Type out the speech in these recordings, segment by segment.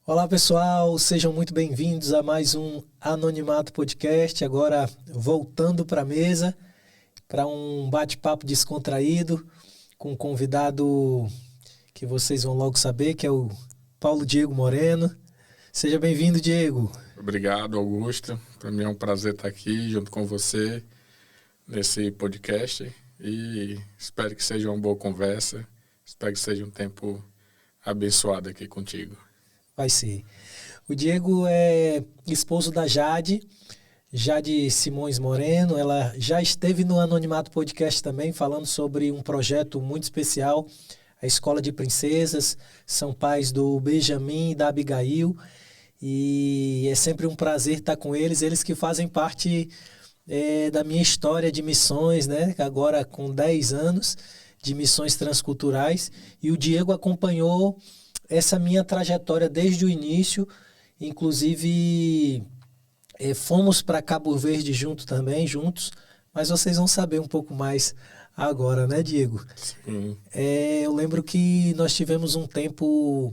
Olá pessoal, sejam muito bem-vindos a mais um Anonimato Podcast, agora voltando para a mesa, para um bate-papo descontraído, com um convidado que vocês vão logo saber, que é o Paulo Diego Moreno. Seja bem-vindo, Diego. Obrigado, Augusto. Para mim é um prazer estar aqui junto com você nesse podcast e espero que seja uma boa conversa, espero que seja um tempo abençoado aqui contigo. Vai ser. O Diego é esposo da Jade Simões Moreno. Ela já esteve no Anonimato Podcast também, falando sobre um projeto muito especial, a Escola de Princesas. São pais do Benjamin e da Abigail. E é sempre um prazer estar com eles que fazem parte da minha história de missões, né? Agora com 10 anos de missões transculturais. E o Diego acompanhou essa minha trajetória desde o início, inclusive fomos para Cabo Verde juntos, mas vocês vão saber um pouco mais agora, né, Diego? Sim. Eu lembro que nós tivemos um tempo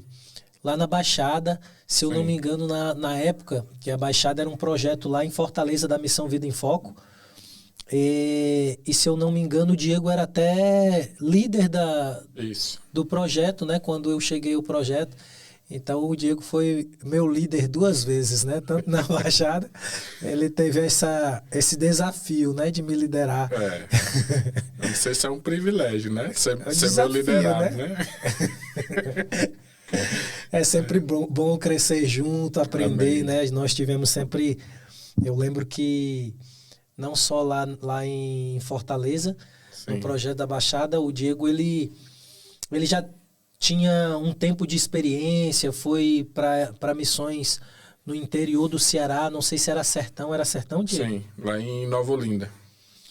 lá na Baixada, se eu não me engano, na época, que a Baixada era um projeto lá em Fortaleza da Missão Vida em Foco. E se eu não me engano, o Diego era até líder do projeto, né? Quando eu cheguei ao projeto. Então, o Diego foi meu líder 2 vezes, né? Tanto na Baixada, ele teve esse desafio, né? De me liderar. Não sei se é um privilégio, né? Ser desafio, meu liderado, né? É sempre bom crescer junto, aprender, Amém. né? Nós tivemos sempre... Eu lembro que não só lá em Fortaleza, no projeto da Baixada, o Diego, ele já tinha um tempo de experiência, foi para missões no interior do Ceará, não sei se era Sertão, Diego? Sim, lá em Nova Olinda,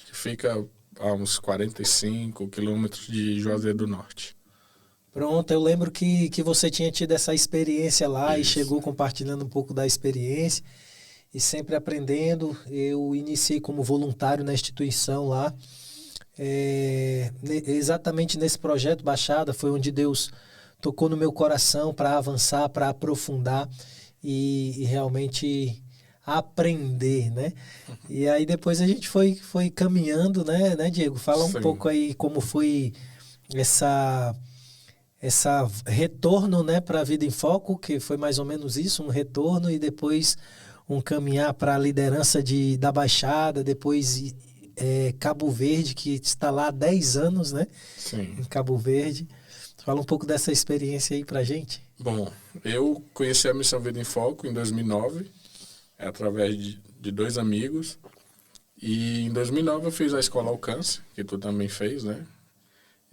que fica a uns 45 quilômetros de Juazeiro do Norte. Pronto, eu lembro que você tinha tido essa experiência lá. Isso. E chegou compartilhando um pouco da experiência e sempre aprendendo. Eu iniciei como voluntário na instituição lá. Exatamente nesse projeto Baixada foi onde Deus tocou no meu coração para avançar, para aprofundar e realmente aprender, né? E aí depois a gente foi caminhando, né, Diego? Fala um pouco aí como foi essa retorno, né, para a Vida em Foco, que foi mais ou menos isso, um retorno e depois um caminhar para a liderança da Baixada, depois Cabo Verde, que está lá há 10 anos, né? Sim. Em Cabo Verde. Fala um pouco dessa experiência aí pra gente. Bom, eu conheci a Missão Vida em Foco em 2009, através de 2 amigos. E em 2009 eu fiz a Escola Alcance, que tu também fez, né?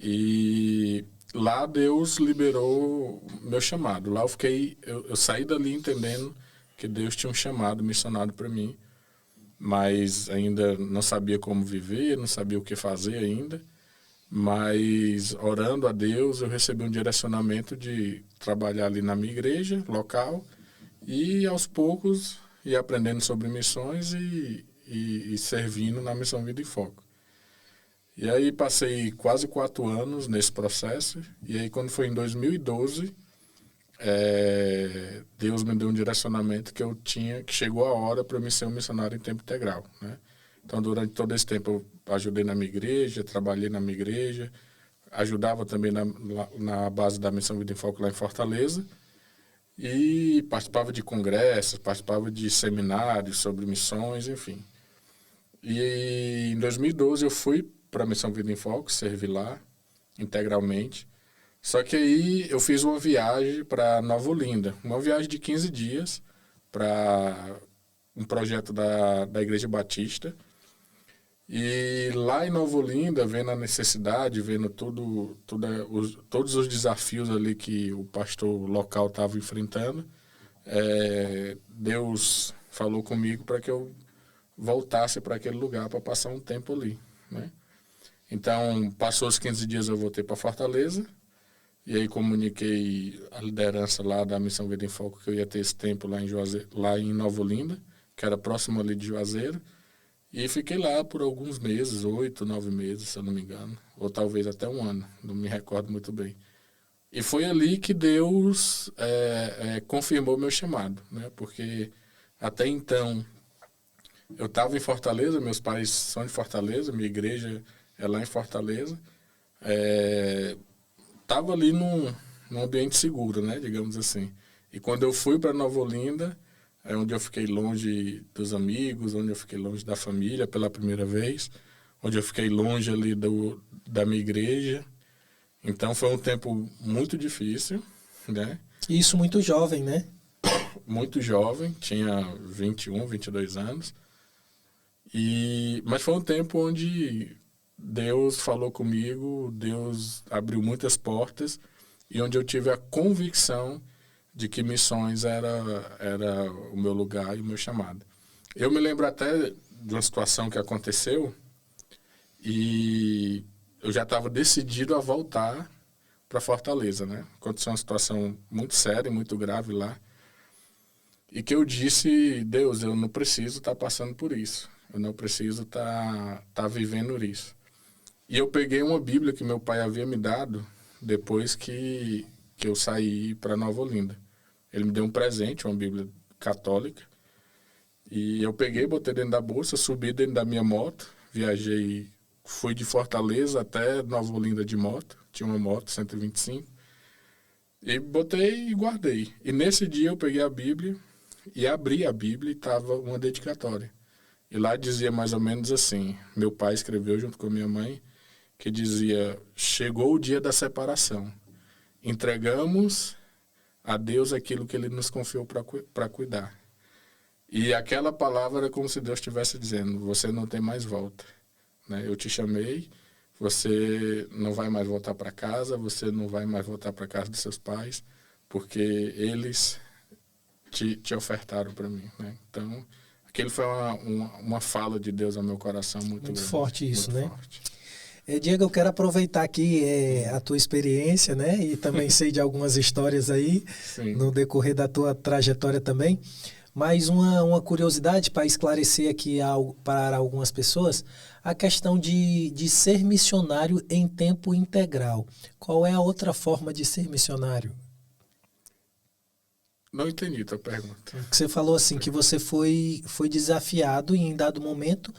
E lá Deus liberou meu chamado. Lá eu saí dali entendendo que Deus tinha um chamado missionário para mim, mas ainda não sabia como viver, não sabia o que fazer ainda. Mas orando a Deus, eu recebi um direcionamento de trabalhar ali na minha igreja local e aos poucos ir aprendendo sobre missões e servindo na Missão Vida em Foco. E aí passei quase 4 anos nesse processo, e aí quando foi em 2012, Deus me deu um direcionamento que chegou a hora para eu ser um missionário em tempo integral, né? Então, durante todo esse tempo, eu ajudei na minha igreja, trabalhei na minha igreja, ajudava também na base da Missão Vida em Foco lá em Fortaleza, e participava de congressos, participava de seminários sobre missões, enfim. E em 2012 eu fui para a Missão Vida em Foco, servi lá integralmente. Só que aí eu fiz uma viagem para Nova Olinda, uma viagem de 15 dias para um projeto da Igreja Batista. E lá em Nova Olinda, vendo a necessidade, vendo todos os desafios ali que o pastor local estava enfrentando, Deus falou comigo para que eu voltasse para aquele lugar para passar um tempo ali, né? Então, passou os 15 dias, eu voltei para Fortaleza, e aí comuniquei a liderança lá da Missão Vida em Foco que eu ia ter esse tempo lá em Nova Olinda, que era próximo ali de Juazeiro, e fiquei lá por alguns meses, 8, 9 meses, se eu não me engano, ou talvez até 1 ano, não me recordo muito bem. E foi ali que Deus confirmou meu chamado, né? Porque até então eu estava em Fortaleza, meus pais são de Fortaleza, minha igreja é lá em Fortaleza. Estava ali num ambiente seguro, né? Digamos assim. E quando eu fui para Nova Olinda, é onde eu fiquei longe dos amigos, onde eu fiquei longe da família pela primeira vez, onde eu fiquei longe ali da minha igreja. Então foi um tempo muito difícil, né? Isso muito jovem, né? Muito jovem, tinha 21, 22 anos. Mas foi um tempo onde Deus falou comigo, Deus abriu muitas portas e onde eu tive a convicção de que missões era o meu lugar e o meu chamado. Eu me lembro até de uma situação que aconteceu e eu já estava decidido a voltar para Fortaleza, né? Aconteceu uma situação muito séria, muito grave lá. E que eu disse, Deus, eu não preciso estar passando por isso. Eu não preciso estar vivendo isso. E eu peguei uma Bíblia que meu pai havia me dado depois que eu saí para Nova Olinda. Ele me deu um presente, uma Bíblia católica. E eu peguei, botei dentro da bolsa, subi dentro da minha moto, viajei, fui de Fortaleza até Nova Olinda de moto. Tinha uma moto 125. E botei e guardei. E nesse dia eu peguei a Bíblia e abri a Bíblia e estava uma dedicatória. E lá dizia mais ou menos assim, meu pai escreveu junto com a minha mãe, que dizia, chegou o dia da separação. Entregamos a Deus aquilo que Ele nos confiou para cuidar. E aquela palavra era como se Deus estivesse dizendo, você não tem mais volta. Né? Eu te chamei, você não vai mais voltar para casa, você não vai mais voltar para casa dos seus pais, porque eles te ofertaram para mim. Né? Então, aquilo foi uma fala de Deus ao meu coração muito grande, forte isso, muito né? Forte. Diego, eu quero aproveitar aqui a tua experiência, né? E também sei de algumas histórias aí Sim. no decorrer da tua trajetória também. Mas uma curiosidade para esclarecer aqui para algumas pessoas, a questão de ser missionário em tempo integral. Qual é a outra forma de ser missionário? Não entendi a tua pergunta. Você falou assim, que você foi desafiado em dado momento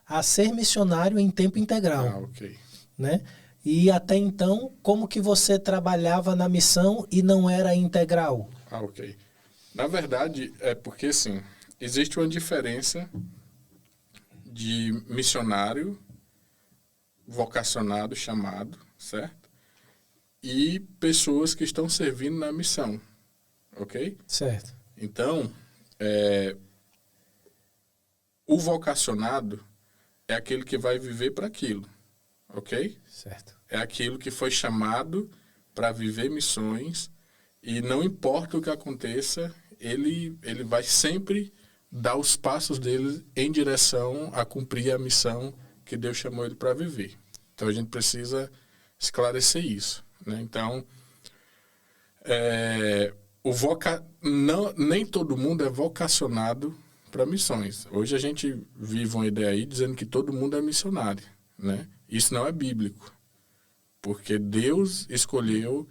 a ser missionário em tempo integral. Ah, ok. Né? E até então, como que você trabalhava na missão e não era integral? Ah, ok. Na verdade, é porque, assim, existe uma diferença de missionário vocacionado, chamado, certo? E pessoas que estão servindo na missão, ok? Certo. Então, o vocacionado é aquele que vai viver para aquilo, ok? Certo. É aquilo que foi chamado para viver missões e não importa o que aconteça, ele vai sempre dar os passos dele em direção a cumprir a missão que Deus chamou ele para viver. Então, a gente precisa esclarecer isso. Né? Então, nem todo mundo é vocacionado para missões. Hoje a gente vive uma ideia aí dizendo que todo mundo é missionário. Né? Isso não é bíblico. Porque Deus escolheu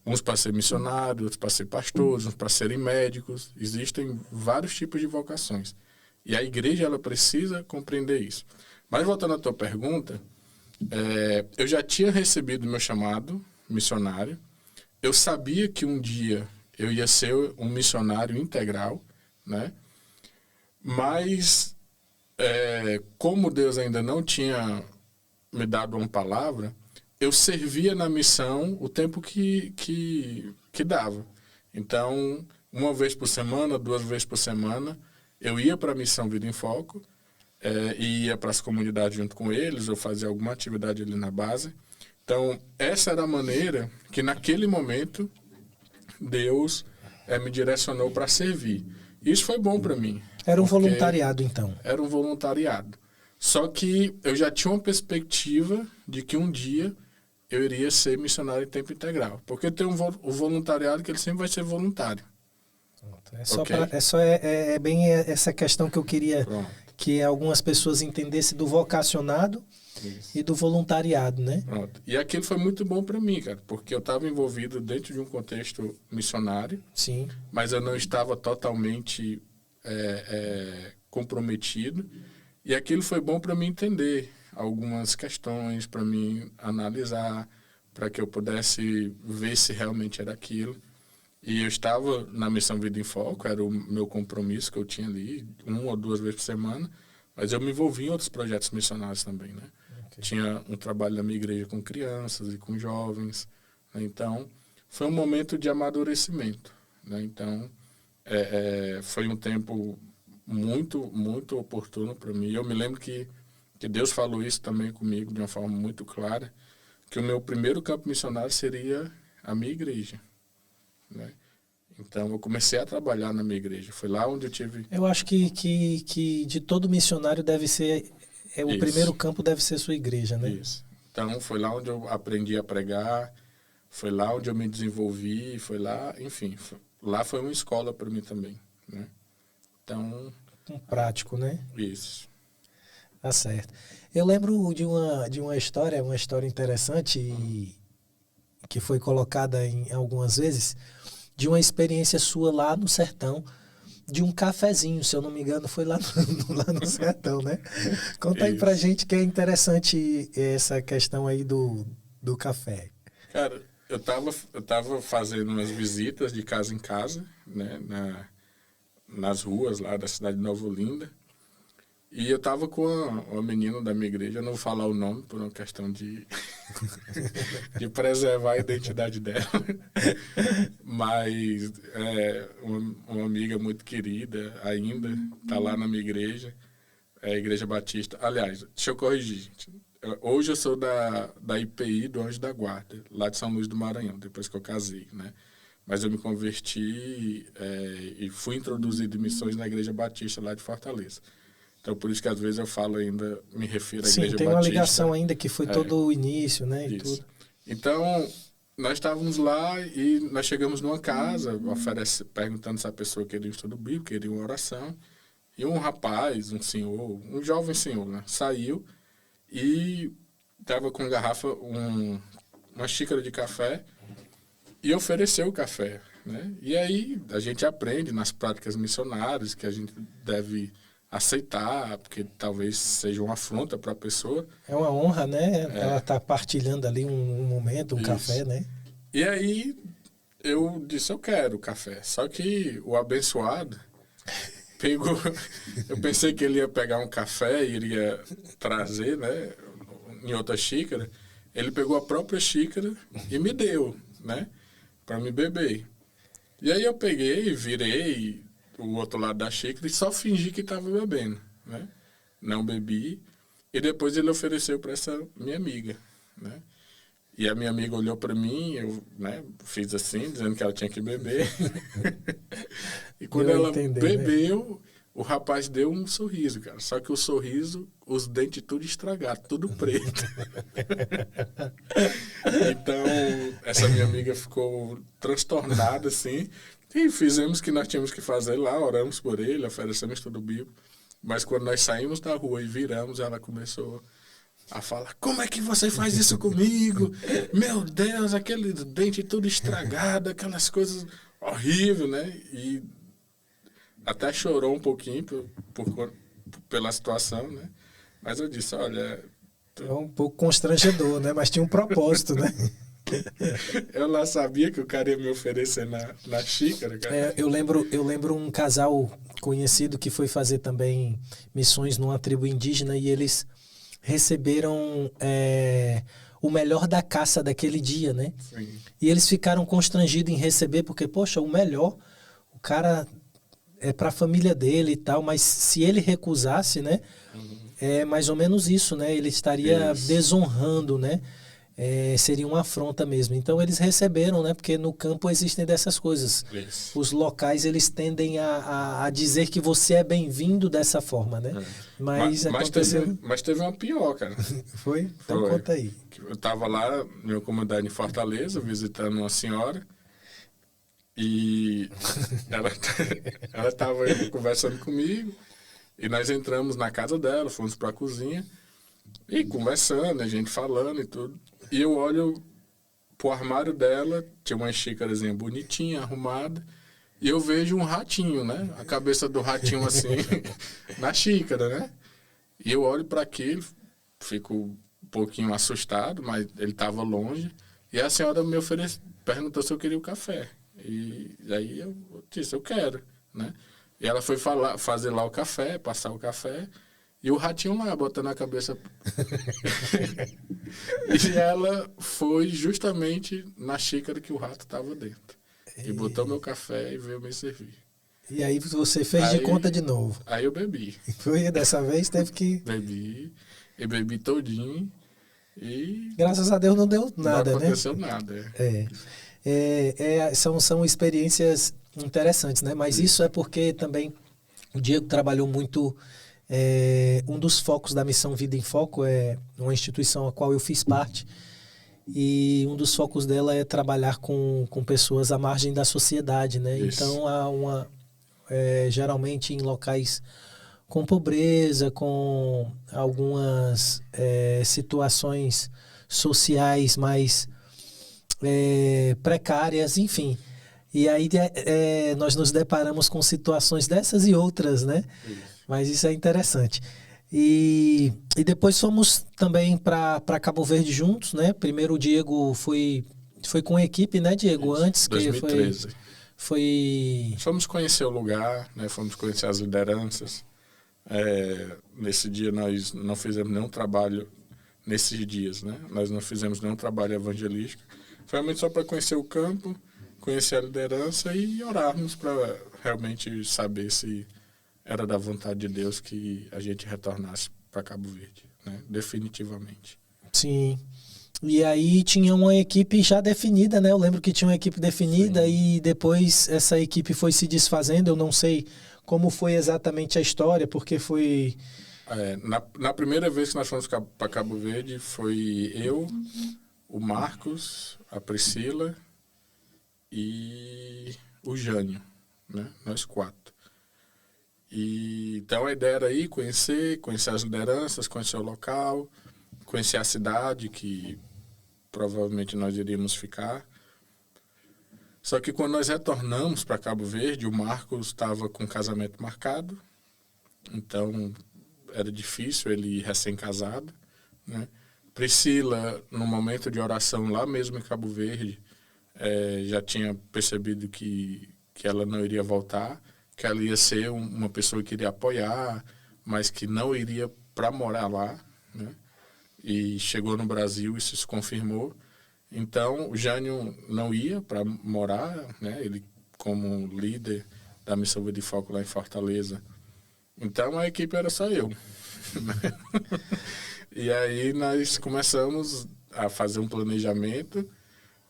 uns para ser missionários, outros para ser pastores, uns para serem médicos. Existem vários tipos de vocações. E a igreja ela precisa compreender isso. Mas voltando à tua pergunta, eu já tinha recebido meu chamado missionário. Eu sabia que um dia eu ia ser um missionário integral, né? Mas como Deus ainda não tinha me dado uma palavra, eu servia na missão o tempo que dava. Então, uma vez por semana, 2 vezes por semana, eu ia para a missão Vida em Foco, e ia para as comunidades junto com eles, eu fazia alguma atividade ali na base. Então, essa era a maneira que, naquele momento, Deus me direcionou para servir. Isso foi bom para mim. Era um voluntariado, então? Era um voluntariado. Só que eu já tinha uma perspectiva de que um dia eu iria ser missionário em tempo integral. Porque tem o voluntariado que ele sempre vai ser voluntário. É bem essa questão que eu queria que algumas pessoas entendessem do vocacionado Isso. e do voluntariado, né? Pronto. E aquilo foi muito bom para mim, cara, porque eu estava envolvido dentro de um contexto missionário, Sim. mas eu não estava totalmente comprometido. E aquilo foi bom para mim entender algumas questões, para mim analisar, para que eu pudesse ver se realmente era aquilo. E eu estava na Missão Vida em Foco, era o meu compromisso que eu tinha ali, 1 ou 2 vezes por semana, mas eu me envolvi em outros projetos missionários também, né? Okay. Tinha um trabalho na minha igreja com crianças e com jovens, né? Então, foi um momento de amadurecimento, né? Então, foi um tempo muito, muito oportuno para mim. Eu me lembro que Deus falou isso também comigo de uma forma muito clara, que o meu primeiro campo missionário seria a minha igreja, né? Então, eu comecei a trabalhar na minha igreja. Foi lá onde eu tive... Eu acho que de todo missionário deve ser... o Isso. primeiro campo deve ser sua igreja, né? Isso. Então, foi lá onde eu aprendi a pregar, foi lá onde eu me desenvolvi, foi lá, enfim, lá foi uma escola para mim também, né? Então... Um prático, né? Isso. Tá certo. Eu lembro de uma história interessante que foi colocada em algumas vezes, de uma experiência sua lá no sertão, de um cafezinho, se eu não me engano, foi lá lá no sertão, né? Conta aí pra gente que é interessante essa questão aí do café. Cara, eu tava fazendo umas visitas de casa em casa, né, nas ruas lá da cidade de Nova Olinda, e eu tava com uma menina da minha igreja, eu não vou falar o nome por uma questão de de preservar a identidade dela, mas uma amiga muito querida ainda, tá lá na minha igreja, é a Igreja Batista. Aliás, deixa eu corrigir, gente. Hoje eu sou da IPI do Anjo da Guarda, lá de São Luís do Maranhão, depois que eu casei, né? Mas eu me converti e fui introduzido em missões na Igreja Batista lá de Fortaleza. Então, por isso que às vezes eu falo ainda, me refiro à Sim, Igreja tem Batista. uma ligação ainda que foi todo o início, né? E Isso. tudo. Então, nós estávamos lá e nós chegamos numa casa, perguntando se a pessoa queria um estudo bíblico, queria uma oração. E um rapaz, um senhor, um jovem senhor, né, saiu e estava com uma xícara de café e ofereceu o café, né? E aí a gente aprende nas práticas missionárias que a gente deve aceitar, porque talvez seja uma afronta para a pessoa. É uma honra, né? Ela tá partilhando ali um momento, um Isso. café, né? E aí eu disse, eu quero café. Só que o abençoado pegou... Eu pensei que ele ia pegar um café e iria trazer, né, em outra xícara. Ele pegou a própria xícara e me deu, né, para me beber. E aí eu peguei, virei o outro lado da xícara e só fingi que estava bebendo, né? Não bebi. E depois ele ofereceu para essa minha amiga, né? E a minha amiga olhou para mim, eu, né, fiz assim, dizendo que ela tinha que beber. E quando ela bebeu, né? O rapaz deu um sorriso, cara. Só que o sorriso, os dentes tudo estragados, tudo preto. Então, essa minha amiga ficou transtornada, assim. E fizemos o que nós tínhamos que fazer lá, oramos por ele, oferecemos tudo bíblico. Mas quando nós saímos da rua e viramos, ela começou a falar, como é que você faz isso comigo? Meu Deus, aquele dente tudo estragado, aquelas coisas horríveis, né? E até chorou um pouquinho pela situação, né? Mas eu disse, olha... É um pouco constrangedor, né? Mas tinha um propósito, né? Eu lá sabia que o cara ia me oferecer na xícara, cara. Eu lembro um casal conhecido que foi fazer também missões numa tribo indígena e eles receberam o melhor da caça daquele dia, né? Sim. E eles ficaram constrangidos em receber, porque, poxa, o melhor, o cara é para a família dele e tal, mas se ele recusasse, né? É mais ou menos isso, né? Ele estaria desonrando, né? Seria uma afronta mesmo. Então eles receberam, né? Porque no campo existem dessas coisas. Isso. Os locais eles tendem a dizer que você é bem-vindo dessa forma, né? Mas aconteceu... Mas teve uma pior, cara. Foi? Então conta aí. Eu estava lá na minha comunidade em Fortaleza, visitando uma senhora, e ela estava conversando comigo, e nós entramos na casa dela, fomos para a cozinha, E conversando, a gente falando e tudo. E eu olho pro armário dela, tinha uma xícarazinha bonitinha, arrumada, e eu vejo um ratinho, né? A cabeça do ratinho assim, na xícara, né? E eu olho para aquilo, fico um pouquinho assustado, mas ele estava longe. E a senhora me perguntou se eu queria o café. E aí eu disse, eu quero, né? E ela foi fazer lá o café, passar o café, e o ratinho lá, botando a cabeça... E ela foi justamente na xícara que o rato estava dentro. E botou meu café e veio me servir. E aí você fez de conta de novo. Aí eu bebi. Foi dessa vez, teve que... Bebi, e bebi todinho, e... Graças a Deus não deu nada, não né? aconteceu nada. São experiências interessantes, né? Mas isso é porque também o Diego trabalhou muito... um dos focos da Missão Vida em Foco é uma instituição a qual eu fiz parte. E um dos focos dela é trabalhar com pessoas à margem da sociedade, né? Isso. Então, há geralmente em locais com pobreza, com algumas situações sociais mais precárias, enfim. E aí nós nos deparamos com situações dessas e outras, né? Isso. Mas isso é interessante. E depois fomos também para Cabo Verde juntos, né? Primeiro o Diego foi com a equipe, né, Diego? Isso. Antes 2013. Foi... Fomos conhecer o lugar, né? Fomos conhecer as lideranças. Nesse dia nós não fizemos nenhum trabalho, nesses dias, né? Nós não fizemos nenhum trabalho evangelístico. Foi realmente só para conhecer o campo, conhecer a liderança e orarmos para realmente saber se era da vontade de Deus que a gente retornasse para Cabo Verde, né? Definitivamente. Sim. E aí tinha uma equipe já definida, né? Eu lembro que tinha uma equipe definida. Sim. E depois essa equipe foi se desfazendo. Eu não sei como foi exatamente a história, porque foi... Na primeira vez que nós fomos para Cabo Verde, foi eu, o Marcos, a Priscila e o Jânio, né? Nós 4. E, então a ideia era ir conhecer as lideranças, conhecer o local, conhecer a cidade que provavelmente nós iríamos ficar. Só que quando nós retornamos para Cabo Verde, o Marcos estava com casamento marcado, então era difícil ele ir recém-casado, né? Priscila, no momento de oração lá mesmo em Cabo Verde, já tinha percebido que ela não iria voltar, que ela ia ser uma pessoa que iria apoiar, mas que não iria para morar lá, né? E chegou no Brasil, isso se confirmou. Então, o Jânio não ia para morar, né? Ele como líder da Missão Vida em Foco lá em Fortaleza. Então, a equipe era só eu. E aí nós começamos a fazer um planejamento,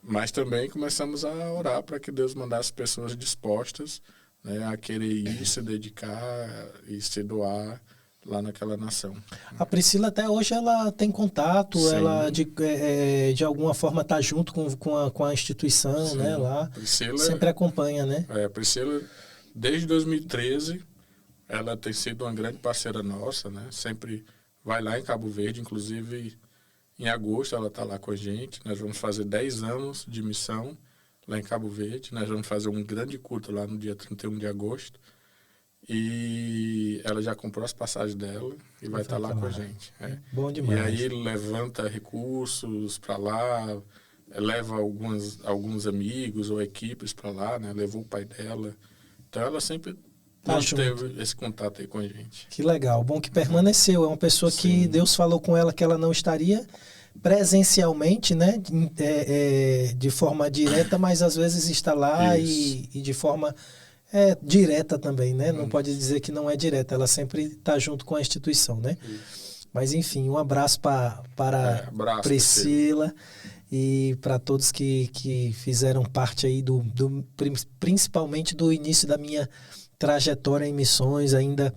mas também começamos a orar para que Deus mandasse pessoas dispostas, né, a querer ir, se dedicar e se doar lá naquela nação. A Priscila até hoje ela tem contato, sim, ela de alguma forma está junto com a instituição, sim, né, lá. Priscila sempre acompanha, né? A Priscila, desde 2013, ela tem sido uma grande parceira nossa, né? Sempre vai lá em Cabo Verde, inclusive em agosto ela está lá com a gente. Nós vamos fazer 10 anos de missão lá em Cabo Verde. Nós vamos fazer um grande culto lá no dia 31 de agosto. E ela já comprou as passagens dela e vai estar lá com a gente. Bom demais. E aí levanta recursos para lá, leva alguns amigos ou equipes para lá, né? Levou o pai dela. Então ela sempre teve esse contato aí com a gente. Que legal. Bom que permaneceu. É uma pessoa, sim, que Deus falou com ela que ela não estaria presencialmente, né, de forma direta, mas às vezes está lá e de forma direta também, né? Não pode dizer que não é direta, ela sempre está junto com a instituição, né? Isso. Mas enfim, um abraço para Priscila e para todos que fizeram parte aí principalmente do início da minha trajetória em missões, ainda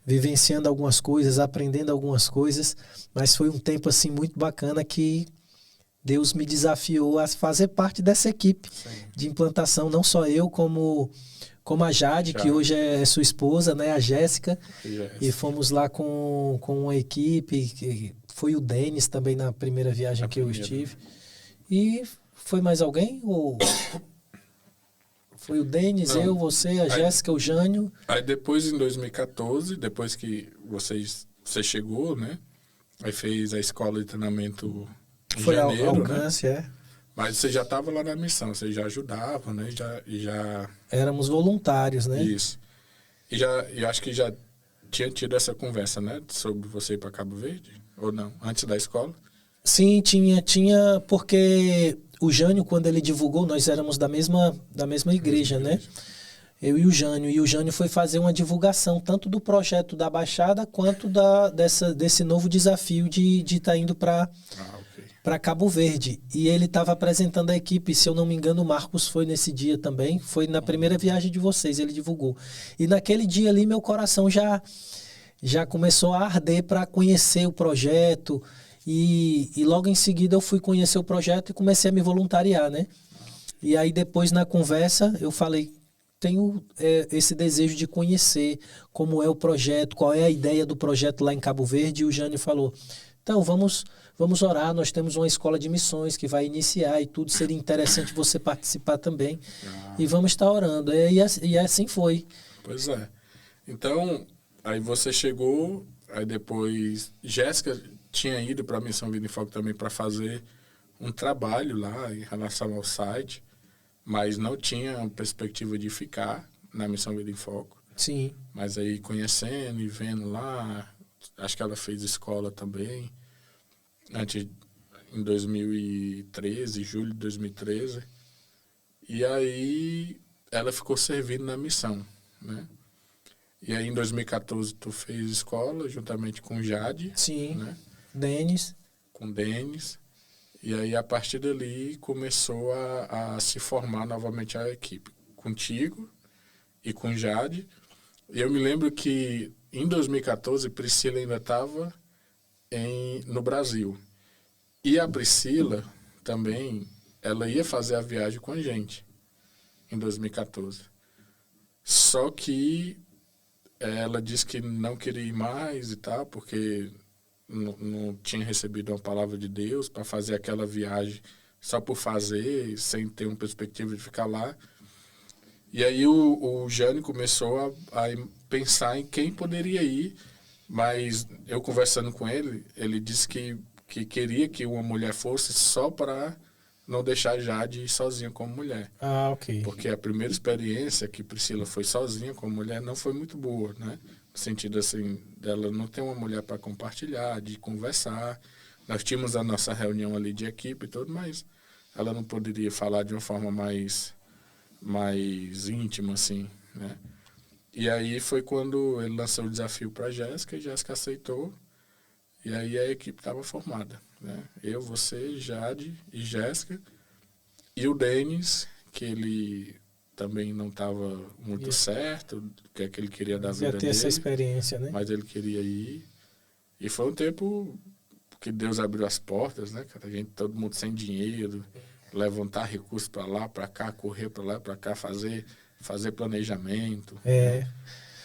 vivenciando algumas coisas, aprendendo algumas coisas, mas foi um tempo assim muito bacana que Deus me desafiou a fazer parte dessa equipe, sim, de implantação, não só eu, como a Jade, que hoje é sua esposa, né, a Jéssica, e fomos lá com uma equipe, foi o Denis também na primeira viagem que eu estive. E foi mais alguém? Ou foi o Denis, eu, você, a Jéssica, o Jânio? Aí depois, em 2014, depois que você chegou, né? Aí fez a escola de treinamento em janeiro, Alcance, né? Mas você já estava lá na missão, você já ajudava, né? Já... Éramos voluntários, né? Isso. E acho que já tinha tido essa conversa, né? Sobre você ir para Cabo Verde, ou não? Antes da escola? Sim, tinha, porque o Jânio, quando ele divulgou, nós éramos da mesma igreja, né? Eu e o Jânio foi fazer uma divulgação, tanto do projeto da Baixada, quanto desse novo desafio de estar indo para Cabo Verde. E ele estava apresentando a equipe, se eu não me engano, o Marcos foi nesse dia também, foi na primeira viagem de vocês, ele divulgou. E naquele dia ali, meu coração já começou a arder para conhecer o projeto. E logo em seguida eu fui conhecer o projeto e comecei a me voluntariar, né? E aí depois na conversa eu falei, tenho esse desejo de conhecer como é o projeto, qual é a ideia do projeto lá em Cabo Verde. E o Jânio falou, então vamos orar, nós temos uma escola de missões que vai iniciar e tudo, seria interessante você participar também. E vamos estar orando. E assim foi. Pois é. Então, aí você chegou, aí depois Jéssica tinha ido para a Missão Vida em Foco também para fazer um trabalho lá em relação ao site, mas não tinha perspectiva de ficar na Missão Vida em Foco. Sim. Mas aí conhecendo e vendo lá, acho que ela fez escola também, em 2013, julho de 2013. E aí ela ficou servindo na missão, né? E aí em 2014 tu fez escola juntamente com o Jade. Sim. Né? Denis. Com o Denis. E aí, a partir dali, começou a se formar novamente a equipe. Contigo e com o Jade. E eu me lembro que, em 2014, Priscila ainda estava no Brasil. E a Priscila, também, ela ia fazer a viagem com a gente, em 2014. Só que ela disse que não queria ir mais e tal, porque não tinha recebido uma palavra de Deus para fazer aquela viagem só por fazer, sem ter uma perspectiva de ficar lá. E aí o Jânio começou a pensar em quem poderia ir, mas eu conversando com ele, ele disse que queria que uma mulher fosse só para não deixar a Jade ir sozinha como mulher. Ah, ok. Porque a primeira experiência que Priscila foi sozinha como mulher não foi muito boa, né? No sentido assim, dela não ter uma mulher para compartilhar, de conversar. Nós tínhamos a nossa reunião ali de equipe e tudo, mas ela não poderia falar de uma forma mais íntima, assim, né? E aí foi quando ele lançou o desafio para a Jéssica, e Jéssica aceitou, e aí a equipe estava formada, né? Eu, você, Jade e Jéssica, e o Denis, que ele também não estava muito certo, o que é que ele queria da vida ter dele. Essa experiência, né? Mas ele queria ir. E foi um tempo que Deus abriu as portas, né? Todo mundo sem dinheiro, levantar recursos para lá, para cá, correr para lá, para cá, fazer planejamento. Né?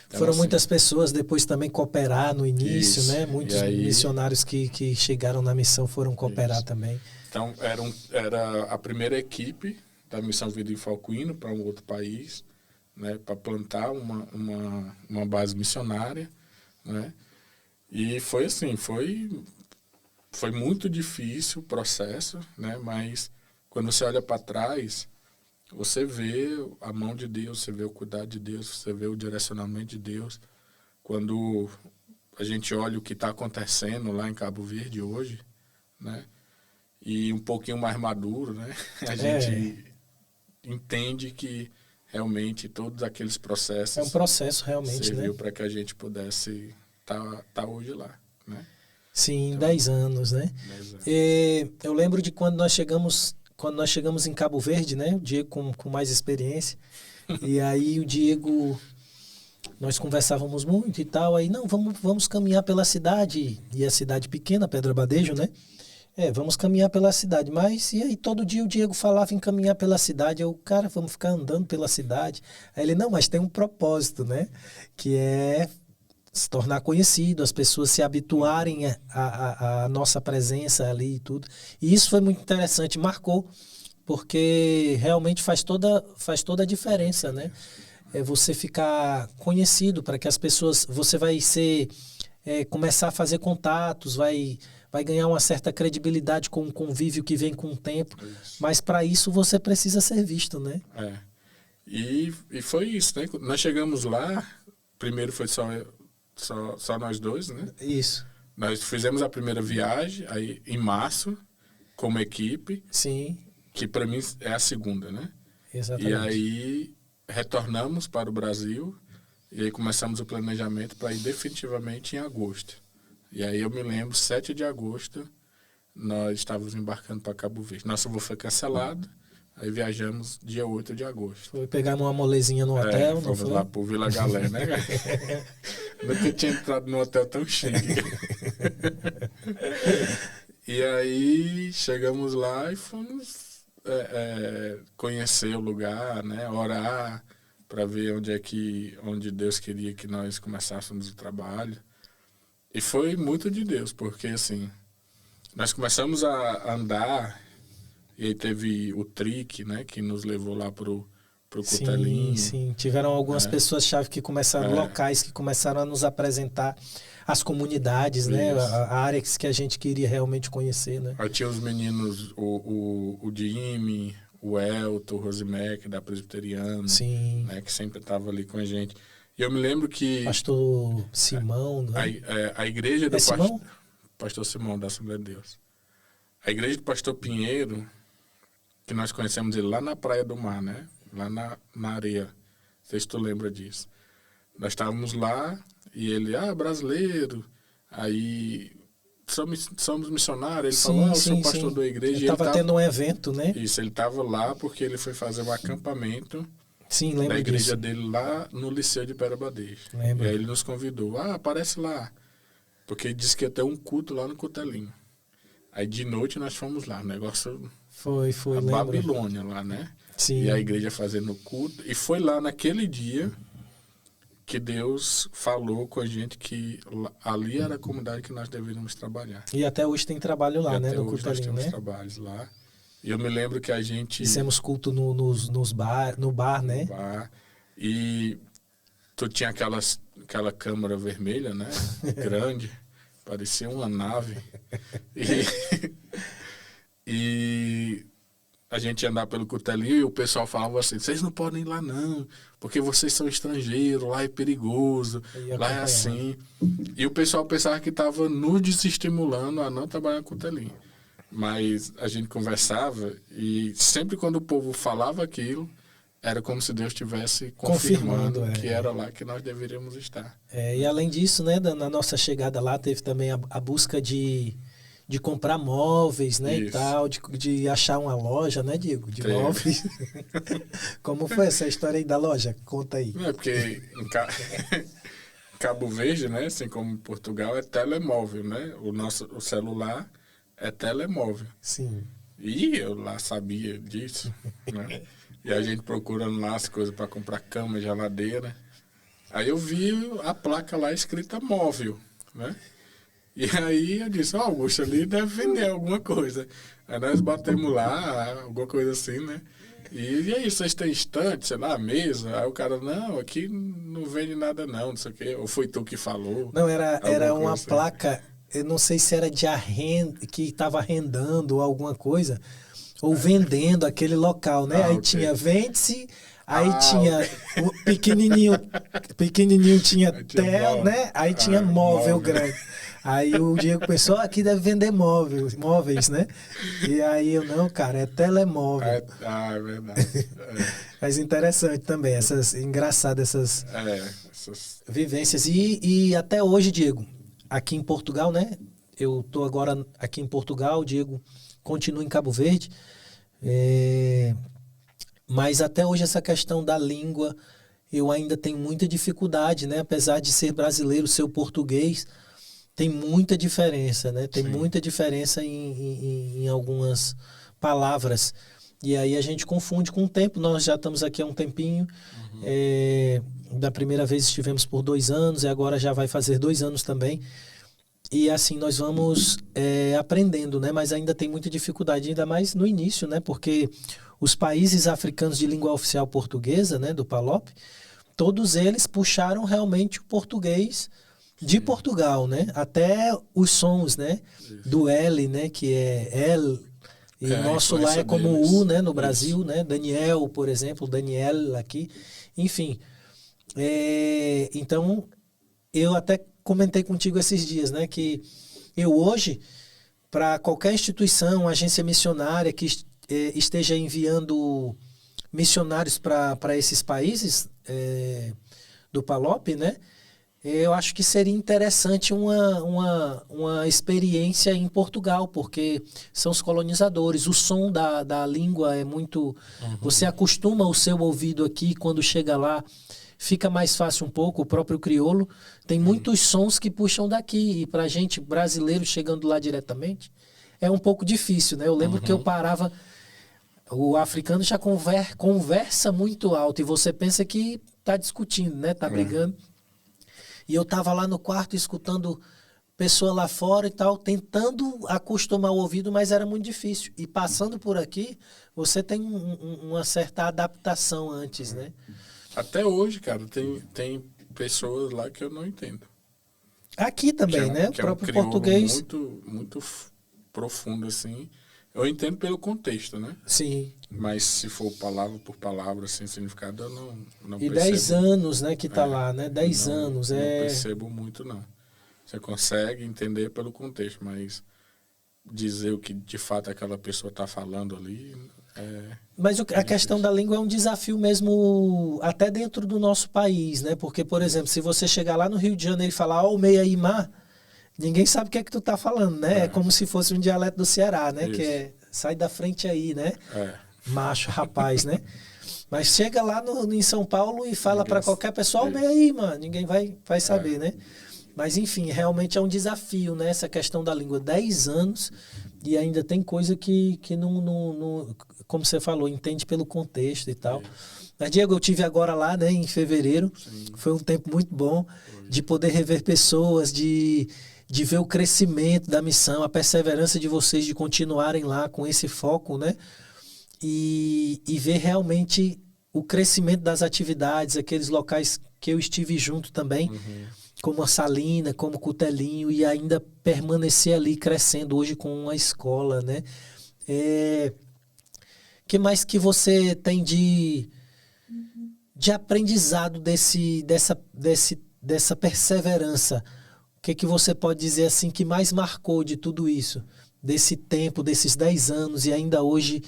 Então, foram assim, muitas pessoas depois também cooperar no início, isso, né? Muitos missionários que chegaram na missão foram cooperar também. Então, era a primeira equipe da Missão Vida em Foco indo para um outro país, né? Para plantar uma base missionária, né? E foi assim, foi muito difícil o processo, né? Mas quando você olha para trás, você vê a mão de Deus, você vê o cuidado de Deus, você vê o direcionamento de Deus. Quando a gente olha o que está acontecendo lá em Cabo Verde hoje, né? E um pouquinho mais maduro, né? A gente entende que realmente todos aqueles processos... É um processo realmente, serviu para que a gente pudesse tá hoje lá, né? Sim, então, 10 anos, né? 10 anos. Eu lembro de quando nós chegamos em Cabo Verde, né? O Diego com mais experiência. E aí o Diego, nós conversávamos muito e tal. Aí, não, vamos caminhar pela cidade. E a cidade pequena, Pedra Badejo, né? Vamos caminhar pela cidade. Mas, e aí todo dia o Diego falava em caminhar pela cidade. Eu, cara, vamos ficar andando pela cidade. Aí ele, não, mas tem um propósito, né? Que é se tornar conhecido, as pessoas se habituarem à nossa presença ali e tudo. E isso foi muito interessante, marcou, porque realmente faz toda a diferença, né? É você ficar conhecido para que as pessoas, você vai começar a fazer contatos, vai ganhar uma certa credibilidade com o convívio que vem com o tempo, mas para isso você precisa ser visto, né? E foi isso, né? Nós chegamos lá, primeiro foi só nós dois, né? Isso. Nós fizemos a primeira viagem, aí em março, como equipe. Sim. Que para mim é a segunda, né? Exatamente. E aí retornamos para o Brasil e aí começamos o planejamento para ir definitivamente em agosto. E aí eu me lembro, 7 de agosto, nós estávamos embarcando para Cabo Verde. Nosso voo foi cancelado, aí viajamos dia 8 de agosto. Foi pegar uma molezinha no hotel, não foi? Fomos lá pro Vila Galé, né? Nunca tinha entrado num hotel tão chique. E aí chegamos lá e fomos conhecer o lugar, né? Orar para ver onde Deus queria que nós começássemos o trabalho. E foi muito de Deus, porque assim, nós começamos a andar e aí teve o Trick, né? Que nos levou lá pro Cutelinho. Sim. Tiveram algumas pessoas-chave que começaram, locais que começaram a nos apresentar as comunidades, né? A área que a gente queria realmente conhecer, né? Aí tinha os meninos, o Jimmy, o Elton, o Rosimek, da Presbiteriana, Sim. né? Que sempre estava ali com a gente. E eu me lembro que... Pastor Simão, né? A igreja do Simão? Pastor Simão, da Assembleia de Deus. A igreja do Pastor Pinheiro, que nós conhecemos ele lá na Praia do Mar, né? Lá na areia. Não sei se tu lembra disso. Nós estávamos lá e ele, brasileiro. Aí, somos missionários. Ele falou, eu sou pastor da igreja. Ele estava tendo um evento, né? Isso, ele estava lá porque ele foi fazer um acampamento da igreja dele lá no Liceu de Perabadejo. Lembro. E aí ele nos convidou, aparece lá. Porque ele disse que ia ter um culto lá no Cutelinho. Aí de noite nós fomos lá, o negócio... Foi, a Babilônia lá, né? Sim. E a igreja fazendo culto. E foi lá naquele dia que Deus falou com a gente que ali era a comunidade que nós deveríamos trabalhar. E até hoje tem trabalho lá, né? No Cutelinho, nós temos né? trabalhos lá. E eu me lembro que a gente... Fizemos culto no bar, né? No bar. E tu tinha aquela câmara vermelha, né? Grande. Parecia uma nave. E a gente ia andar pelo Cutelinho e o pessoal falava assim, vocês não podem ir lá não, porque vocês são estrangeiros, lá é perigoso, lá é assim. E o pessoal pensava que estava nos desestimulando a não trabalhar no Cutelinho. Mas a gente conversava e sempre quando o povo falava aquilo, era como se Deus estivesse confirmando que era lá que nós deveríamos estar. E além disso, né, na nossa chegada lá, teve também a busca de comprar móveis, né, e tal, de achar uma loja, né, Diego, de móveis. Como foi essa história aí da loja? Conta aí. Não, é porque em Cabo Verde, né, assim como em Portugal, é telemóvel, né? O celular é telemóvel. Sim. E eu lá sabia disso, né? E a gente procurando lá as coisas para comprar cama, geladeira. Aí eu vi a placa lá escrita móvel, né? E aí eu disse, Augusto ali deve vender alguma coisa. Aí nós batemos lá, alguma coisa assim, né? E aí, vocês têm estante, sei lá, mesa? Aí o cara, não, aqui não vende nada não sei o quê. Ou foi tu que falou? Não, era uma assim. placa, eu não sei se era de que estava arrendando ou alguma coisa, ou vendendo aquele local, né? Aí tinha vende-se, aí tinha o pequenininho tinha tel, né? Aí tinha móvel grande. Aí o Diego pensou, aqui deve vender móveis, né? E aí eu, não, cara, é telemóvel. É verdade. Mas interessante também, engraçadas essas vivências. E até hoje, Diego, aqui em Portugal, né? Eu estou agora aqui em Portugal, o Diego continua em Cabo Verde. Mas até hoje essa questão da língua, eu ainda tenho muita dificuldade, né? Apesar de ser brasileiro, ser português, tem muita diferença, né? Tem muita diferença em algumas palavras. E aí a gente confunde com o tempo. Nós já estamos aqui há um tempinho. Da primeira vez estivemos por 2 anos e agora já vai fazer 2 anos também. E assim nós vamos aprendendo, né? Mas ainda tem muita dificuldade, ainda mais no início, né? Porque os países africanos de língua oficial portuguesa, né? Do PALOP, todos eles puxaram realmente o português de Portugal, né? Até os sons, né? Do L, né? Que é L. E o nosso lá é como U, né? No Brasil, né? Daniel, por exemplo, Daniel aqui. Enfim. Então, eu até comentei contigo esses dias, né? Que eu hoje, para qualquer instituição, agência missionária que esteja enviando missionários para esses países do PALOP, né? Eu acho que seria interessante uma experiência em Portugal, porque são os colonizadores. O som da língua é muito... Você acostuma o seu ouvido aqui, quando chega lá, fica mais fácil um pouco. O próprio crioulo tem muitos sons que puxam daqui. E para a gente, brasileiro, chegando lá diretamente, é um pouco difícil, né? Eu lembro que eu parava... O africano já conversa muito alto e você pensa que está discutindo, né? Está brigando. E eu estava lá no quarto escutando pessoa lá fora e tal, tentando acostumar o ouvido, mas era muito difícil. E passando por aqui, você tem uma certa adaptação antes, né? Até hoje, cara, tem pessoas lá que eu não entendo. Aqui também, né? O próprio português. Muito profundo, assim. Eu entendo pelo contexto, né? Sim. Mas se for palavra por palavra, sem significado, eu não e percebo. 10 anos, né, que tá lá, né? 10 anos. Não percebo muito, não. Você consegue entender pelo contexto, mas dizer o que de fato aquela pessoa está falando ali... Mas a questão da língua é um desafio mesmo, até dentro do nosso país, né? Porque, por exemplo, se você chegar lá no Rio de Janeiro e falar "Ó, meia aí, mar", ninguém sabe o que é que tu tá falando, né? É como se fosse um dialeto do Ceará, né? Isso. Que é sai da frente aí, né? Macho, rapaz, né? Mas chega lá em São Paulo e fala para qualquer pessoa, "Ó, meia aí, mano", ninguém vai saber, né? Mas, enfim, realmente é um desafio, né? Essa questão da língua. 10 anos e ainda tem coisa que não, como você falou, entende pelo contexto e tal. Mas, Diego, eu tive agora lá, né, em fevereiro. Sim. Foi um tempo muito bom de poder rever pessoas, de ver o crescimento da missão, a perseverança de vocês de continuarem lá com esse foco, né? E ver realmente o crescimento das atividades, aqueles locais que eu estive junto também. Como a Salina, como Cutelinho, e ainda permanecer ali crescendo hoje com uma escola, né? Que mais que você tem de aprendizado dessa perseverança? O que você pode dizer assim que mais marcou de tudo isso? Desse tempo, desses 10 anos e ainda hoje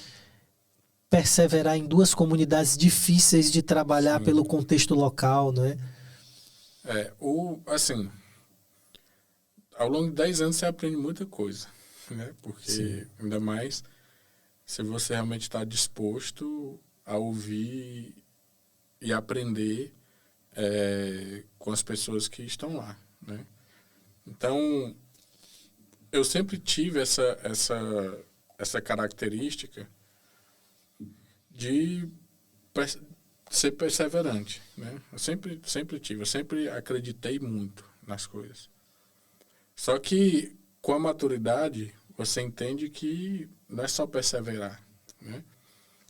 perseverar em 2 comunidades difíceis de trabalhar pelo contexto local, não é? Assim, ao longo de 10 anos você aprende muita coisa, né? Porque ainda mais se você realmente está disposto a ouvir e aprender com as pessoas que estão lá, né? Então, eu sempre tive essa característica de ser perseverante, né? Eu sempre tive, eu sempre acreditei muito nas coisas. Só que com a maturidade você entende que não é só perseverar, né?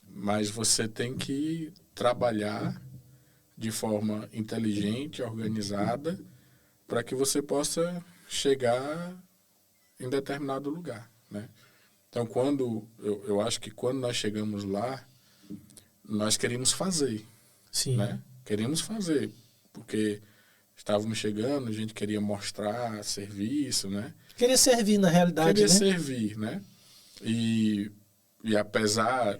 Mas você tem que trabalhar de forma inteligente, organizada, para que você possa chegar em determinado lugar, né? Então, eu acho que quando nós chegamos lá, nós queríamos fazer. Sim. Né? Queríamos fazer, porque estávamos chegando, a gente queria mostrar serviço, né? Queria servir, na realidade, queria né? servir, né? E apesar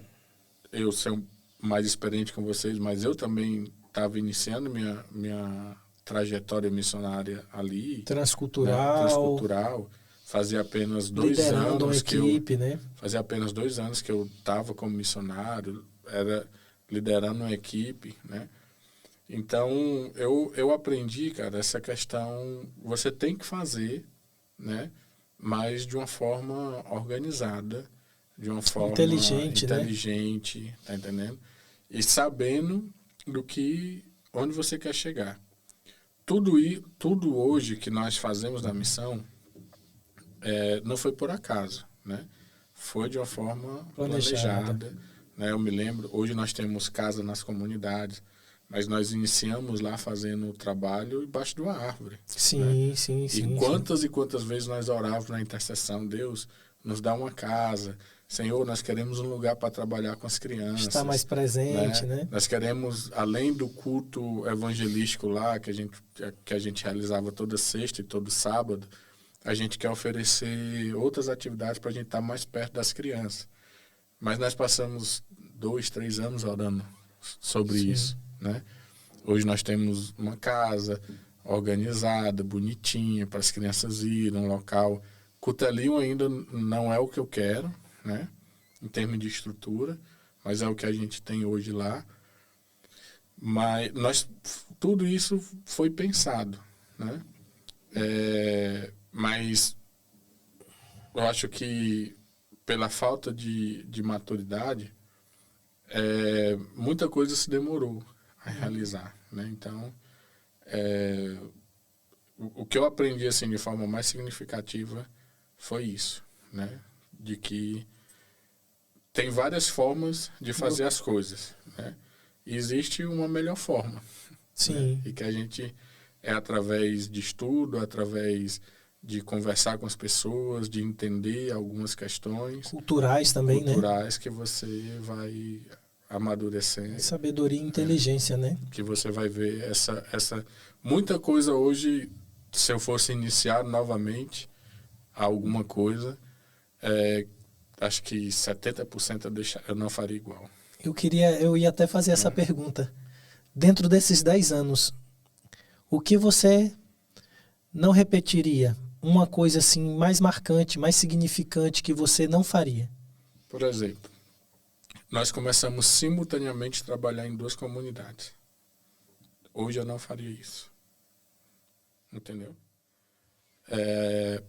eu ser mais experiente com vocês, mas eu também estava iniciando minha trajetória missionária ali. Transcultural. Né? Transcultural. Fazia apenas 2 liderando anos uma equipe, né? Fazia apenas 2 anos que eu estava como missionário, era liderando uma equipe, né? Então, eu aprendi, cara, essa questão, você tem que fazer, né? Mas de uma forma organizada, de uma forma inteligente, tá entendendo? E sabendo onde você quer chegar. Tudo hoje que nós fazemos na missão não foi por acaso, né? Foi de uma forma planejada, né? Eu me lembro, hoje nós temos casa nas comunidades, mas nós iniciamos lá fazendo o trabalho embaixo de uma árvore. Sim, né? sim. E quantas vezes nós orávamos na intercessão, Deus, nos dá uma casa, Senhor, nós queremos um lugar para trabalhar com as crianças. Estar mais presente, né? Nós queremos, além do culto evangelístico lá, que a gente realizava toda sexta e todo sábado, a gente quer oferecer outras atividades para a gente estar mais perto das crianças. Mas nós passamos 2, 3 anos orando sobre isso, né? Hoje nós temos uma casa organizada, bonitinha, para as crianças irem, um local. Cutelinho ainda não é o que eu quero, né? Em termos de estrutura, mas é o que a gente tem hoje lá. Mas tudo isso foi pensado, né? Mas eu acho que pela falta de maturidade, muita coisa se demorou a realizar, né? Então, o que eu aprendi assim de forma mais significativa foi isso, né? De que tem várias formas de fazer as coisas, né? E existe uma melhor forma. Sim. Né? E que a gente através de estudo, através de conversar com as pessoas, de entender algumas questões culturais também, culturais, né? Que você vai amadurecendo. Sabedoria e inteligência, né? Que você vai ver essa muita coisa hoje, se eu fosse iniciar novamente alguma coisa, acho que 70% eu não faria igual. Eu ia até fazer essa pergunta. Dentro desses 10 anos, o que você não repetiria? Uma coisa assim mais marcante, mais significante que você não faria? Por exemplo, nós começamos simultaneamente a trabalhar em 2 comunidades. Hoje eu não faria isso. Entendeu?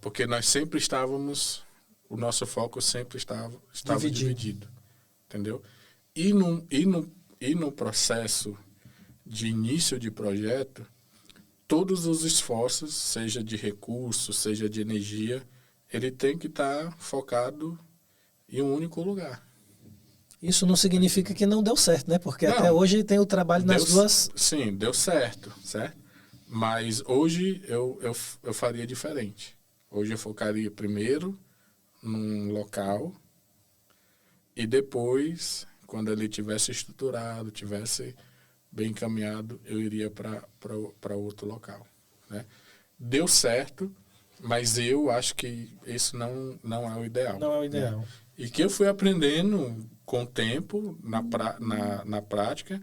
Porque nós sempre estávamos, o nosso foco sempre estava dividido. Entendeu? E no processo de início de projeto, todos os esforços, seja de recursos, seja de energia, ele tem que estar focado em um único lugar. Isso não significa que não deu certo, né? Porque até hoje tem o trabalho nas duas... Sim, deu certo, certo? Mas hoje eu faria diferente. Hoje eu focaria primeiro num local e depois, quando ele tivesse estruturado, tivesse bem encaminhado, eu iria para outro local, né? Deu certo, mas eu acho que isso não é o ideal. Não é o ideal. Né? E que eu fui aprendendo com o tempo, na prática,